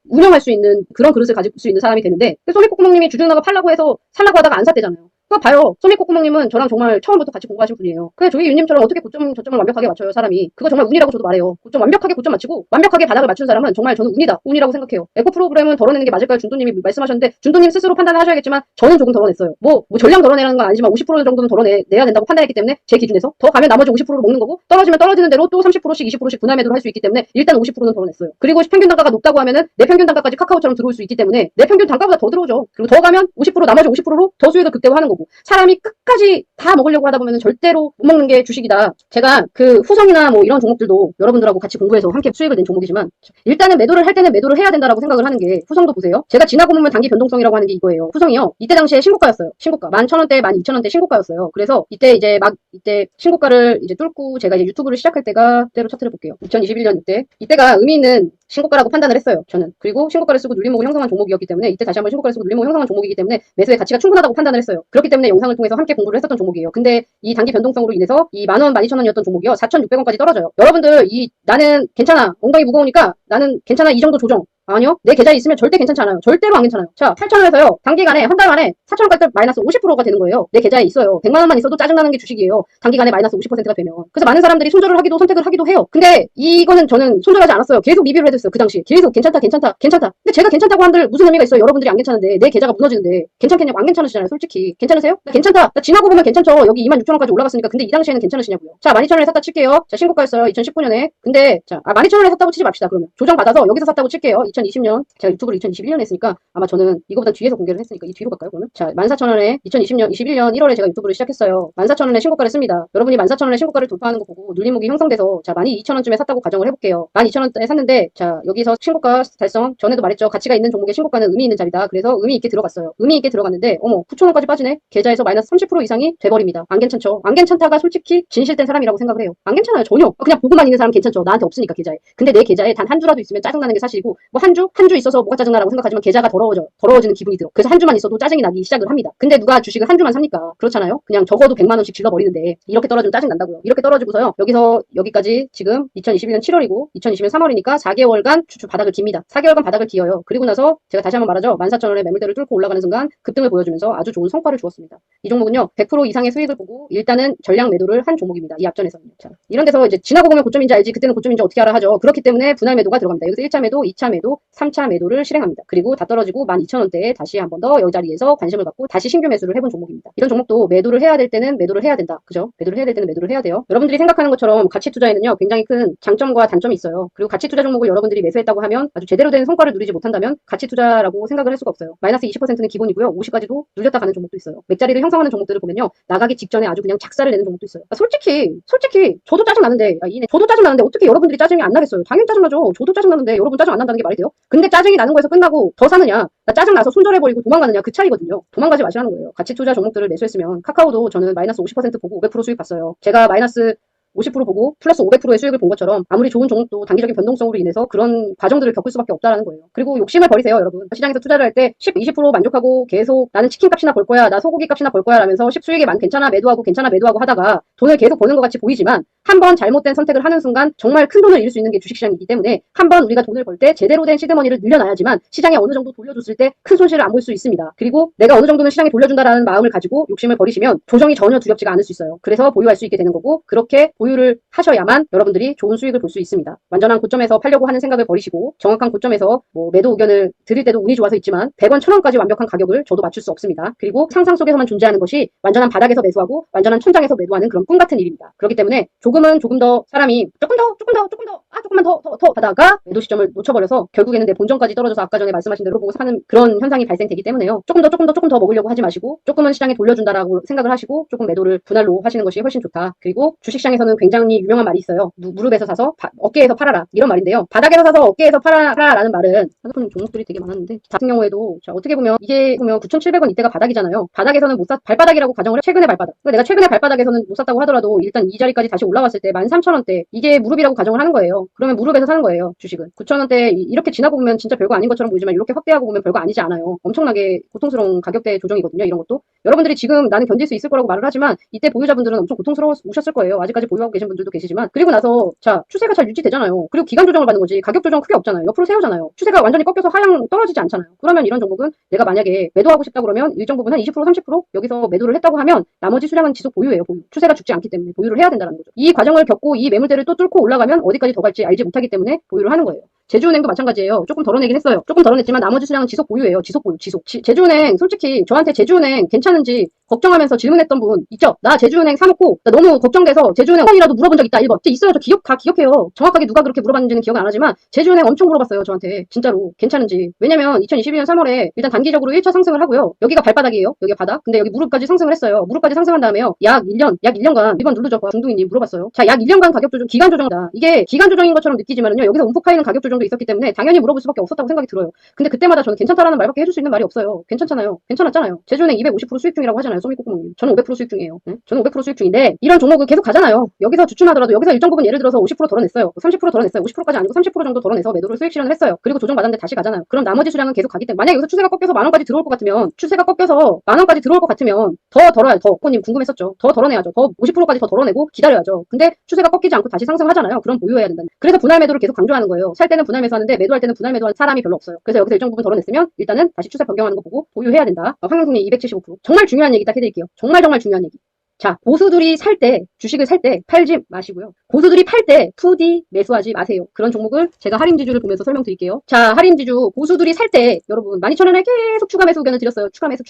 A: 운영할 수 있는 그런 그릇을 가질 수 있는 사람이 되는데 소미코코몽님이 주주나가 팔라고 해서 살라고 하다가 안 샀대잖아요. 그거 봐요. 소미코코몽님은 저랑 정말 처음부터 같이 공부하신 분이에요. 그래 조이 윤님처럼 어떻게 저점을 완벽하게 맞춰요 사람이. 그거 정말 운이라고 저도 말해요. 완벽하게 고점 맞추고 완벽하게 바닥을 맞춘 사람은 정말 저는 운이다. 운이라고 생각해요. 에코 프로그램은 덜어내는 게 맞을까요? 준도님이 말씀하셨는데 준도님 스스로 판단을 하셔야겠지만 저는 조금 덜어냈어요. 뭐 전량 덜어내는 건 아니지만 50% 정도는 덜어내야 된다고 판단했기 때문에 제 기준에서 더 가면 나머지 50%를 먹는 거고 떨어지면 떨어지는 대로 또 30%씩 20%씩 분할 매도를 할 수 있기 때문에 일단 50%는 덜어냈어요. 그리고 평균 단가가 높다고 하면은 내 평균 단가까지 카카오처럼 들어올 수 있기 때문에 내 평균 단가보다 더 들어오죠. 그리고 더 가면 50% 나머지 50%로 더 수익을 극대화하는 거고 사람이 끝까지 다 먹으려고 하다 보면 절대로 못 먹는 게 주식이다. 제가 후성이나 뭐 이런 종목들도 여러분들하고 같이 공부해서 함께 수익을 낸 종목이지만 일단은 매도를 할 때는 매도를 해야 된다라고 생각을 하는 게 후성도 보세요. 제가 지나고 보면 단기 변동성이라고 하는 게 이거예요. 후성이요. 이때 당시에 신고가였어요. 신고가 11,000원대, 12,000원대 신고가였어요. 그래서 이때 신고가를 이제 뚫고 제가 이제 유튜브를 시작할 때로 차트를 볼게요. 2021년 이때가 의미 있는 신고가라고 판단을 했어요. 저는. 그리고 신고가를 쓰고 눌림목을 형성한 종목이었기 때문에 이때 다시 한번 신고가를 쓰고 눌림목을 형성한 종목이기 때문에 매수의 가치가 충분하다고 판단을 했어요. 그렇기 때문에 영상을 통해서 함께 공부를 했었던 종목이에요. 근데 이 단기 변동성으로 인해서 이 만원, 12,000원이었던 종목이요. 4,600원까지 떨어져요. 여러분들 나는 괜찮아. 엉덩이 무거우니까 나는 괜찮아. 이 정도 조정. 아니요. 내 계좌에 있으면 절대 괜찮지 않아요. 절대로 안 괜찮아요. 자, 8,000원에서요. 단기간에 한 달 만에 4,000원까지 마이너스 50%가 되는 거예요. 내 계좌에 있어요. 100만원만 있어도 짜증나는 게 주식이에요. 단기간에 마이너스 50%가 되면. 그래서 많은 사람들이 손절을 하기도 선택을 하기도 해요. 근데 이거는 저는 손절하지 않았어요. 계속 리뷰를 해줬어요. 그 당시에. 계속 괜찮다. 근데 제가 괜찮다고 한들 무슨 의미가 있어요. 여러분들이 안 괜찮은데 내 계좌가 무너지는데 괜찮겠냐고. 안 괜찮으시잖아요. 솔직히. 괜찮으세요? 나 괜찮다. 나 지나고 보면 괜찮죠. 여기 26,000원까지 올라갔으니까. 근데 이 당시에는 괜찮으시냐고요. 자, 12,000원에 샀다 칠게요. 자, 신고가였어요. 2019년에. 근데 자, 12,000원에 샀다고 치지 맙시다. 그러면. 조정받아서 여기서 샀다고 칠게요. 2020년. 제가 유튜브를 2021년에 했으니까 아마 저는 이거보다 뒤에서 공개를 했으니까 이 뒤로 갈까요 그러면? 자 14,000원에 21년 1월에 제가 유튜브를 시작했어요. 14,000원에 신고가를 씁니다. 여러분이 14,000원에 신고가를 돌파하는 거 보고 눌림목이 형성돼서 자 12,000원쯤에 샀다고 가정을 해볼게요. 12,000원대에 샀는데 자 여기서 신고가 달성 전에도 말했죠. 가치가 있는 종목의 신고가는 의미 있는 자리다. 그래서 의미 있게 들어갔어요. 의미 있게 들어갔는데 어머 9,000원까지 빠지네. 계좌에서 마이너스 30% 이상이 돼버립니다. 안 괜찮죠? 안 괜찮다가 솔직히 진실된 사람이라고 생각을 해요. 안 괜찮아요 전혀. 그냥 보고만 있는 사람 괜찮죠. 나한테 없으니까 계좌에. 근데 내 계좌에 단 한 주라도 있으면 짜증나는 게 사실이고 뭐 한 주 있어서 뭐가 짜증나라고 생각하지만 계좌가 더러워지는 기분이 들어. 그래서 한 주만 있어도 짜증이 나기 시작을 합니다. 근데 누가 주식을 한 주만 삽니까? 그렇잖아요. 그냥 적어도 100만원씩 질러버리는데 이렇게 떨어지면 짜증 난다고요. 이렇게 떨어지고서요. 여기서 여기까지 지금 2021년 7월이고 2020년 3월이니까 4개월간 추출 바닥을 깁니다. 4개월간 바닥을 기어요. 그리고 나서 제가 다시 한번 말하죠. 14,000원에 매물대를 뚫고 올라가는 순간 급등을 보여주면서 아주 좋은 성과를 주었습니다. 이 종목은요. 100% 이상의 수익을 보고 일단은 전량 매도를 한 종목입니다. 이 앞전에서는요. 자, 이런 데서 이제 지나고 보면 고점인지 알지 그때는 고점인지 어떻게 알아 하죠. 그렇기 때문에 분할 매도가 들어갑니다. 여기서 1차 매도, 2차 매도, 3차 매도를 실행합니다. 그리고 다 떨어지고 12,000원대에 다시 한 번 더 이 자리에서 관심을 갖고 다시 신규 매수를 해본 종목입니다. 이런 종목도 매도를 해야 될 때는 매도를 해야 된다. 그죠? 매도를 해야 될 때는 매도를 해야 돼요. 여러분들이 생각하는 것처럼 가치 투자에는요. 굉장히 큰 장점과 단점이 있어요. 그리고 가치 투자 종목을 여러분들이 매수했다고 하면 아주 제대로 된 성과를 누리지 못한다면 가치 투자라고 생각을 할 수가 없어요. 마이너스 20%는 기본이고요. 50까지도 눌렸다 가는 종목도 있어요. 맥자리를 형성하는 종목들을 보면요. 나가기 직전에 아주 그냥 작사를 내는 종목도 있어요. 솔직히 저도 짜증나는데 저도 짜증나는데 어떻게 여러분들이 짜증이 안 나겠어요. 당연히 짜증나죠. 저도 짜증나는데 여러분 짜증 안 난다는 게 말이 돼요? 근데 짜증이 나는 거에서 끝나고 더 사느냐 나 짜증나서 손절해버리고 도망가느냐 그 차이거든요. 도망가지 마시라는 거예요. 가치 투자 종목들을 매수했으면 카카오도 저는 마이너스 50% 보고 500% 수익 봤어요. 제가 마이너스 50% 보고 플러스 500%의 수익을 본 것처럼 아무리 좋은 종목도 단기적인 변동성으로 인해서 그런 과정들을 겪을 수밖에 없다라는 거예요. 그리고 욕심을 버리세요, 여러분. 시장에서 투자를 할 때 10, 20% 만족하고 계속 나는 치킨 값이나 벌 거야, 나 소고기 값이나 벌 거야 라면서 수익이 괜찮아 매도하고 괜찮아 매도하고 하다가 돈을 계속 버는 것 같이 보이지만 한 번 잘못된 선택을 하는 순간 정말 큰 돈을 잃을 수 있는 게 주식시장이기 때문에 한 번 우리가 돈을 벌 때 제대로 된 시드머니를 늘려놔야지만 시장에 어느 정도 돌려줬을 때 큰 손실을 안 볼 수 있습니다. 그리고 내가 어느 정도는 시장에 돌려준다라는 마음을 가지고 욕심을 버리시면 조정이 전혀 두렵지가 않을 수 있어요. 그래서 보유할 수 있게 되는 거고 그렇게 보유를 하셔야만 여러분들이 좋은 수익을 볼 수 있습니다. 완전한 고점에서 팔려고 하는 생각을 버리시고 정확한 고점에서 매도 의견을 드릴 때도 운이 좋아서 있지만 100원, 1000원까지 완벽한 가격을 저도 맞출 수 없습니다. 그리고 상상 속에서만 존재하는 것이 완전한 바닥에서 매수하고 완전한 천장에서 매도하는 그런 꿈 같은 일입니다. 그렇기 때문에 조금은 조금 더 사람이 조금만 더 하다가 매도 시점을 놓쳐버려서 결국에는 내 본전까지 떨어져서 아까 전에 말씀하신 대로 보고 사는 그런 현상이 발생되기 때문에요. 조금 더 먹으려고 하지 마시고 조금은 시장에 돌려준다라고 생각을 하시고 조금 매도를 분할로 하시는 것이 훨씬 좋다. 그리고 주식시장에서는 굉장히 유명한 말이 있어요. 무릎에서 사서 어깨에서 팔아라 이런 말인데요. 바닥에서 사서 어깨에서 팔아라는 말은 핸드폰 종목들이 되게 많았는데 같은 경우에도 자, 어떻게 보면 이게 보면 9,700원 이때가 바닥이잖아요. 바닥에서는 못 발바닥이라고 가정을 해. 최근의 발바닥. 그러니까 내가 최근의 발바닥에서는 못 샀다고 하더라도 일단 이 자리까지 다시 올라왔을 때 13,000원대 이게 무릎이라고 가정을 하는 거예요. 그러면 무릎에서 사는 거예요. 주식은 9,000원대 이렇게 지나고 보면 진짜 별거 아닌 것처럼 보이지만 이렇게 확대하고 보면 별거 아니지 않아요. 엄청나게 고통스러운 가격대 조정이거든요. 이런 것도 여러분들이 지금 나는 견딜 수 있을 거라고 말을 하지만 이때 보유자분들은 엄청 고통스러우셨을 거예요. 아직까지 보유하고 계신 분들도 계시지만 그리고 나서 자 추세가 잘 유지되잖아요. 그리고 기간 조정을 받는 거지 가격 조정 크게 없잖아요. 옆으로 세우잖아요. 추세가 완전히 꺾여서 하향 떨어지지 않잖아요. 그러면 이런 종목은 내가 만약에 매도하고 싶다 그러면 일정 부분 한 20% 30% 여기서 매도를 했다고 하면 나머지 수량은 지속 보유예요. 보유. 추세가 죽지 않기 때문에 보유를 해야 된다는 거죠. 이 과정을 겪고 이 매물대를 또 뚫고 올라가면 어디까지 더 갈지 알지 못하기 때문에 보유를 하는 거예요. 제주은행도 마찬가지예요. 조금 덜어내긴 했어요. 조금 덜어냈지만 나머지 수량은 지속 보유예요. 지속 보유, 지속. 제주은행 솔직히 저한테 제주은행 괜찮은지 걱정하면서 질문했던 분 있죠? 나 제주은행 사놓고 나 너무 걱정돼서 제주은행 원이라도 물어본 적 있다. 1번. 있어요. 저 다 기억해요. 정확하게 누가 그렇게 물어봤는지는 기억은 안 하지만 제주은행 엄청 물어봤어요. 저한테. 진짜로 괜찮은지. 왜냐면 2022년 3월에 일단 단기적으로 1차 상승을 하고요. 여기가 발바닥이에요. 여기가 바닥. 근데 여기 무릎까지 상승을 했어요. 무릎까지 상승한 다음에요. 약 1년간 1번 누르죠. 중둥이님 물어봤어요. 자, 약 1년간 가격 조정, 기간 조정이다. 이게 기간 조정인 것처럼 느끼지만은요. 여기서 움푹 파이는 가격 조정도 있었기 때문에 당연히 물어볼 수밖에 없었다고 생각이 들어요. 근데 그때마다 저는 괜찮다라는 말밖에 해줄 수 있는 말이 없어요. 괜찮잖아요. 괜찮았잖아요. 제주은행 250% 수익 중이라고 하잖아요. 소미꼬꼬몽님. 저는 500% 수익 중이에요. 네? 저는 500% 수익 중인데 이런 종목을 계속 가잖아요. 여기서 주춤하더라도 여기서 일정 부분 예를 들어서 50% 덜어냈어요. 30% 덜어냈어요. 50%까지 아니고 30% 정도 덜어내서 매도를 수익 실현을 했어요. 그리고 조정받았는데 다시 가잖아요. 그럼 나머지 수량은 계속 가기 때문에 만약에 여기서 추세가 꺾여서 만원까지 들어올 것 같으면 더 덜어야 더 코님 궁금했었죠. 더 덜어내야죠. 더 50%까지 더 덜어내고 기다려야죠. 근데 추세가 꺾이지 않고 다시 상승하잖아요. 그럼 보유해야 된다. 그래서 분할 매도를 계속 강조하는 거예요. 살 때는 분할 매수하는데 매도할 때는 분할 매도하는 사람이 별로 없어요. 그래서 여기서 일정 부분 덜어냈으면 일단은 다시 추세 변경하는 거 보고 보유해야 된다. 황영숙님 275%. 정말 중요한 얘기 딱 해드릴게요. 정말 중요한 얘기. 자, 고수들이 살 때, 주식을 살 때 팔지 마시고요. 고수들이 팔 때 푸디 매수하지 마세요. 그런 종목을 제가 할인지주를 보면서 설명드릴게요. 자, 할인지주 고수들이 살 때 여러분 12,000원에 계속 추가 매수 의견을 드렸어요. 추가 매수.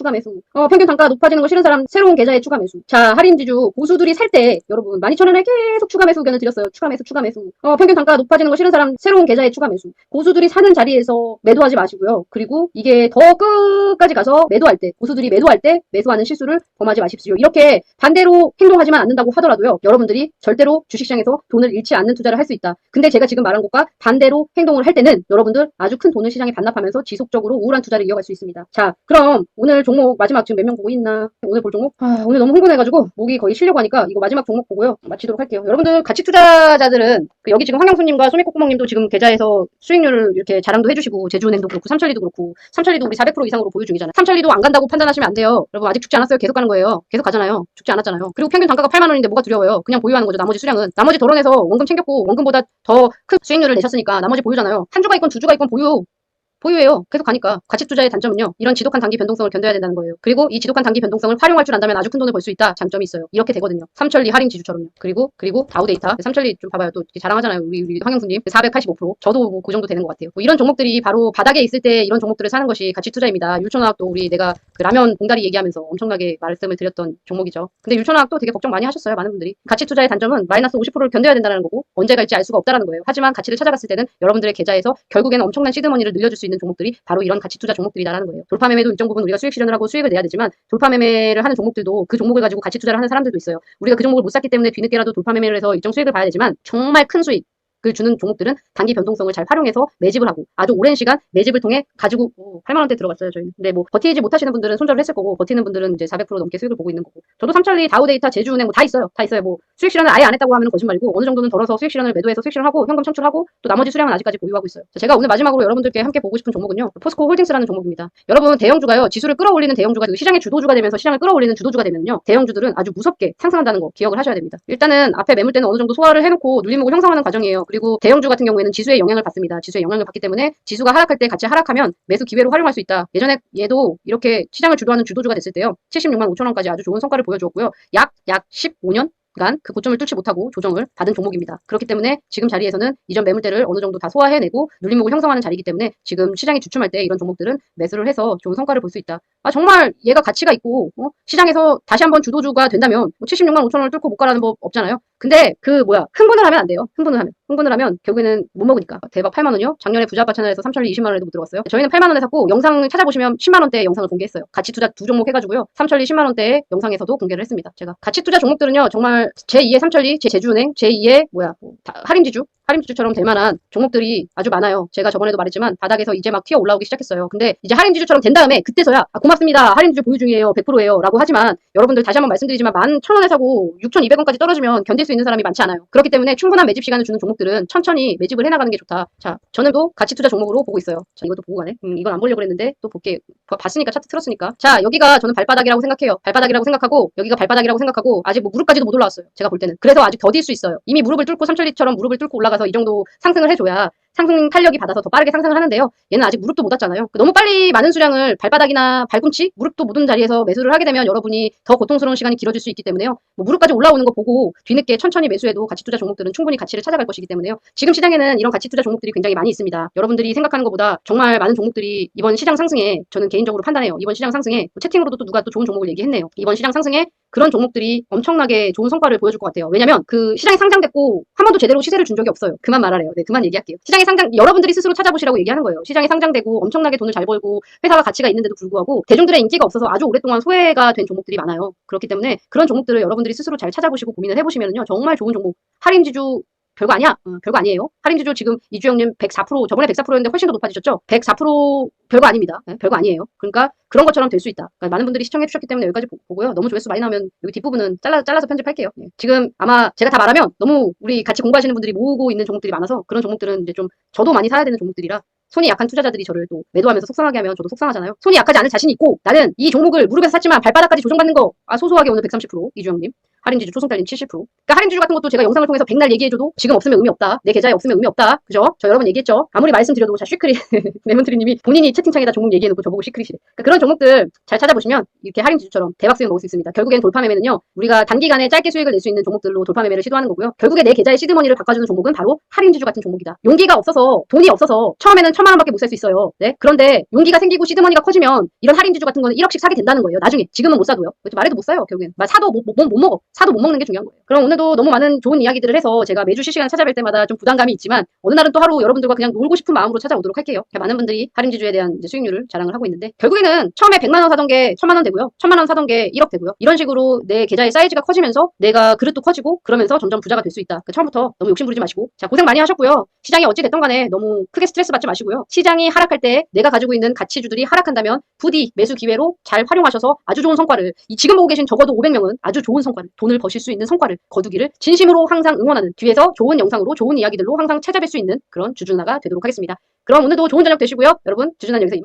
A: 평균 단가 높아지는 거 싫은 사람 새로운 계좌에 추가 매수. 자, 할인지주 고수들이 살 때 여러분 12,000원에 계속 추가 매수 의견을 드렸어요. 추가 매수. 평균 단가 높아지는 거 싫은 사람 새로운 계좌에 추가 매수. 고수들이 사는 자리에서 매도하지 마시고요. 그리고 이게 더 끝까지 가서 매도할 때, 고수들이 매도할 때 매수하는 실수를 범하지 마십시오. 이렇게 반대로 행동하지만 않는다고 하더라도요. 여러분들이 절대로 주식시장에서 돈을 잃지 않는 투자를 할 수 있다. 근데 제가 지금 말한 것과 반대로 행동을 할 때는 여러분들 아주 큰 돈을 시장에 반납하면서 지속적으로 우울한 투자를 이어갈 수 있습니다. 자, 그럼 오늘 종목 마지막 지금 몇 명 보고 있나? 오늘 볼 종목? 오늘 너무 흥분해가지고 목이 거의 쉬려고 하니까 이거 마지막 종목 보고요. 마치도록 할게요. 여러분들 가치 투자자들은 여기 지금 황영수님과 소미꼬꼬몽님도 지금 계좌에서 수익률을 이렇게 자랑도 해주시고 제주은행도 그렇고 삼천리도 그렇고 삼천리도 우리 400% 이상으로 보유 중이잖아요. 삼천리도 안 간다고 판단하시면 안 돼요. 여러분 아직 죽지 않았어요. 계속 가는 거예요. 계속 가잖아요. 죽지 않았잖아요. 그리고 평균 단가가 8만 원인데 뭐가 두려워요. 그냥 보유하는 거죠. 나머지 수량은 나머지 덜어내서 원금 챙겼고 원금보다 더 큰 수익률을 내셨으니까 나머지 보유잖아요. 한 주가 있건 두 주가 있건 보유예요. 계속 가니까. 가치 투자의 단점은요. 이런 지독한 단기 변동성을 견뎌야 된다는 거예요. 그리고 이 지독한 단기 변동성을 활용할 줄 안다면 아주 큰 돈을 벌 수 있다. 장점이 있어요. 이렇게 되거든요. 삼천리 할인 지주처럼요. 그리고 다우데이터. 삼천리 좀 봐봐요. 또 이렇게 자랑하잖아요. 우리 황영수님. 485%. 저도 뭐 그 정도 되는 것 같아요. 뭐 이런 종목들이 바로 바닥에 있을 때 이런 종목들을 사는 것이 가치 투자입니다. 율촌화학도 내가 그 라면 봉다리 얘기하면서 엄청나게 말씀을 드렸던 종목이죠. 근데 율촌화학도 되게 걱정 많이 하셨어요. 많은 분들이. 가치 투자의 단점은 마이너스 50%를 견뎌야 된다는 거고 언제 갈지 알 수가 없다는 거예요. 하지만 가치를 찾아갔을 때는 여러분들의 계좌에서 결국에는 엄청난 시드머니를 늘려줄 수 있는 종목들이 바로 이런 가치 투자 종목들이다라는 거예요. 돌파 매매도 일정 부분 우리가 수익 실현을 하고 수익을 내야 되지만 돌파 매매를 하는 종목들도 그 종목을 가지고 가치 투자를 하는 사람들도 있어요. 우리가 그 종목을 못 샀기 때문에 뒤늦게라도 돌파 매매를 해서 일정 수익을 봐야 되지만 정말 큰 수익 그 주는 종목들은 단기 변동성을 잘 활용해서 매집을 하고 아주 오랜 시간 매집을 통해 가지고 8만 원대 들어갔어요 저희는. 근데 뭐 버티지 못하시는 분들은 손절을 했을 거고 버티는 분들은 이제 400% 넘게 수익을 보고 있는 거고. 저도 삼천리, 다우데이터, 제주은행 뭐 다 있어요. 다 있어요. 뭐 수익 실현을 아예 안 했다고 하면 거짓말이고 어느 정도는 덜어서 수익 실현을 매도해서 수익 실현하고 현금 창출하고 또 나머지 수량은 아직까지 보유하고 있어요. 제가 오늘 마지막으로 여러분들께 함께 보고 싶은 종목은요. 포스코 홀딩스라는 종목입니다. 여러분 대형주가요. 지수를 끌어올리는 대형주가 시장의 주도주가 되면서 시장을 끌어올리는 주도주가 되면요. 대형주들은 아주 무섭게 상승한다는 거 기억을 하셔야 됩니다. 일단은 앞에 매물대는 어느 정도 소화를 해놓고 눌림목을 형성하는 과정이에요. 그리고 대형주 같은 경우에는 지수의 영향을 받습니다. 지수의 영향을 받기 때문에 지수가 하락할 때 같이 하락하면 매수 기회로 활용할 수 있다. 예전에 얘도 이렇게 시장을 주도하는 주도주가 됐을 때요. 76만 5천 원까지 아주 좋은 성과를 보여주었고요. 약 15년 그 고점을 뚫지 못하고 조정을 받은 종목입니다. 그렇기 때문에 지금 자리에서는 이전 매물대를 어느 정도 다 소화해내고 눌림목을 형성하는 자리이기 때문에 지금 시장이 주춤할 때 이런 종목들은 매수를 해서 좋은 성과를 볼 수 있다. 정말 얘가 가치가 있고 시장에서 다시 한번 주도주가 된다면 76만 5천 원을 뚫고 못 가라는 법 없잖아요. 근데 흥분을 하면 안 돼요. 흥분을 하면 결국에는 못 먹으니까. 대박 8만 원이요? 작년에 부자아빠 채널에서 삼천리 20만 원에도 못 들어갔어요. 저희는 8만 원에 샀고 영상을 찾아보시면 10만 원대 영상을 공개했어요. 가치 투자 두 종목 해가지고요. 삼천리 10만 원대의 영상에서도 공개를 했습니다. 제가 가치 투자 종목들은요 정말 제2의 삼천리, 제2의 제2의 하림지주처럼 될 만한 종목들이 아주 많아요. 제가 저번에도 말했지만 바닥에서 이제 막 튀어 올라오기 시작했어요. 근데 이제 하림지주처럼 된 다음에 그때서야 고맙습니다. 하림지주 보유 중이에요. 100%예요. 라고 하지만 여러분들 다시 한번 말씀드리지만 11,000원에 사고 6,200원까지 떨어지면 견딜 수 있는 사람이 많지 않아요. 그렇기 때문에 충분한 매집 시간을 주는 종목들은 천천히 매집을 해나가는 게 좋다. 자, 저는 또 가치 투자 종목으로 보고 있어요. 자, 이것도 보고 가네. 이건 안 보려고 했는데 또 볼게. 봤으니까 차트 틀었으니까. 자, 여기가 저는 발바닥이라고 생각해요. 발바닥이라고 생각하고 여기가 발바닥이라고 생각하고 아직 뭐 무릎까지도 못 올라왔어요. 제가 볼 때는. 그래서 아직 더딜 수 있어요. 이미 무릎을 뚫고 삼천리처럼 무릎을 뚫고 올라가서 이 정도 상승을 해줘야 상승 탄력이 받아서 더 빠르게 상승을 하는데요. 얘는 아직 무릎도 못 왔잖아요. 너무 빨리 많은 수량을 발바닥이나 발꿈치, 무릎도 묻은 자리에서 매수를 하게 되면 여러분이 더 고통스러운 시간이 길어질 수 있기 때문에요. 뭐 무릎까지 올라오는 거 보고 뒤늦게 천천히 매수해도 가치 투자 종목들은 충분히 가치를 찾아갈 것이기 때문에요. 지금 시장에는 이런 가치 투자 종목들이 굉장히 많이 있습니다. 여러분들이 생각하는 것보다 정말 많은 종목들이 이번 시장 상승에 저는 개인적으로 판단해요. 이번 시장 상승에 채팅으로도 또 누가 또 좋은 종목을 얘기했네요. 이번 시장 상승에 그런 종목들이 엄청나게 좋은 성과를 보여줄 것 같아요. 왜냐면 그 시장이 상장됐고 한 번도 제대로 시세를 준 적이 없어요. 그만 말하래요. 네, 그만 얘기할게요. 시장에 여러분들이 스스로 찾아보시라고 얘기하는 거예요. 시장에 상장되고 엄청나게 돈을 잘 벌고 회사가 가치가 있는데도 불구하고 대중들의 인기가 없어서 아주 오랫동안 소외가 된 종목들이 많아요. 그렇기 때문에 그런 종목들을 여러분들이 스스로 잘 찾아보시고 고민을 해보시면요. 정말 좋은 종목. 하림지주 별거 아니야. 별거 아니에요. 하림지주 지금 이주영님 104%, 저번에 104%였는데 훨씬 더 높아지셨죠? 104% 별거 아닙니다. 네, 별거 아니에요. 그러니까 그런 것처럼 될 수 있다. 그러니까 많은 분들이 시청해 주셨기 때문에 여기까지 보고요. 너무 조회수 많이 나오면 여기 뒷부분은 잘라서 편집할게요. 네. 지금 아마 제가 다 말하면 너무 우리 같이 공부하시는 분들이 모으고 있는 종목들이 많아서 그런 종목들은 이제 좀 저도 많이 사야 되는 종목들이라 손이 약한 투자자들이 저를 또 매도하면서 속상하게 하면 저도 속상하잖아요. 손이 약하지 않을 자신이 있고 나는 이 종목을 무릎에서 샀지만 발바닥까지 조정받는 거 소소하게 오늘 130% 이주영님. 하림지주 초승달님 70%. 그러니까 하림지주 같은 것도 제가 영상을 통해서 백날 얘기해줘도 지금 없으면 의미 없다. 내 계좌에 없으면 의미 없다. 그죠? 저 여러 번 얘기했죠. 아무리 말씀드려도 시크릿 레몬트리님이 본인이 채팅창에다 종목 얘기해놓고 저보고 시크릿이래. 그러니까 그런 종목들 잘 찾아보시면 이렇게 하림지주처럼 대박 수익 먹을 수 있습니다. 결국엔 돌파 매매는요. 우리가 단기간에 짧게 수익을 낼 수 있는 종목들로 돌파 매매를 시도하는 거고요. 결국에 내 계좌의 시드머니를 바꿔주는 종목은 바로 하림지주 같은 종목이다. 용기가 없어서 돈이 없어서 처음에는 1,000만 원밖에 못 살 수 있어요. 네? 그런데 용기가 생기고 시드머니가 커지면 이런 하림지주 같은 거는 1억씩 사게 된다는 거예요. 나중에. 지금은 못 사도요. 말해도 못 사요. 결국엔. 사도 못 먹어. 사도 못 먹는 게 중요한 거예요. 그럼 오늘도 너무 많은 좋은 이야기들을 해서 제가 매주 실시간 찾아뵐 때마다 좀 부담감이 있지만 어느 날은 또 하루 여러분들과 그냥 놀고 싶은 마음으로 찾아오도록 할게요. 많은 분들이 하림지주에 대한 이제 수익률을 자랑을 하고 있는데 결국에는 처음에 100만 원 사던 게 1,000만 원 되고요. 1,000만 원 사던 게 1억 되고요. 이런 식으로 내 계좌의 사이즈가 커지면서 내가 그릇도 커지고 그러면서 점점 부자가 될 수 있다. 그러니까 처음부터 너무 욕심 부리지 마시고 자 고생 많이 하셨고요. 시장이 어찌 됐던 간에 너무 크게 스트레스 받지 마시고요. 시장이 하락할 때 내가 가지고 있는 가치주들이 하락한다면 부디 매수 기회로 잘 활용하셔서 아주 좋은 성과를 지금 보고 계신 적어도 500명은 아주 좋은 성과를 돈을 버실 수 있는 성과를 거두기를 진심으로 항상 응원하는 뒤에서 좋은 영상으로 좋은 이야기들로 항상 찾아뵐 수 있는 그런 주주나가 되도록 하겠습니다. 그럼 오늘도 좋은 저녁 되시고요. 여러분 주주는 여기서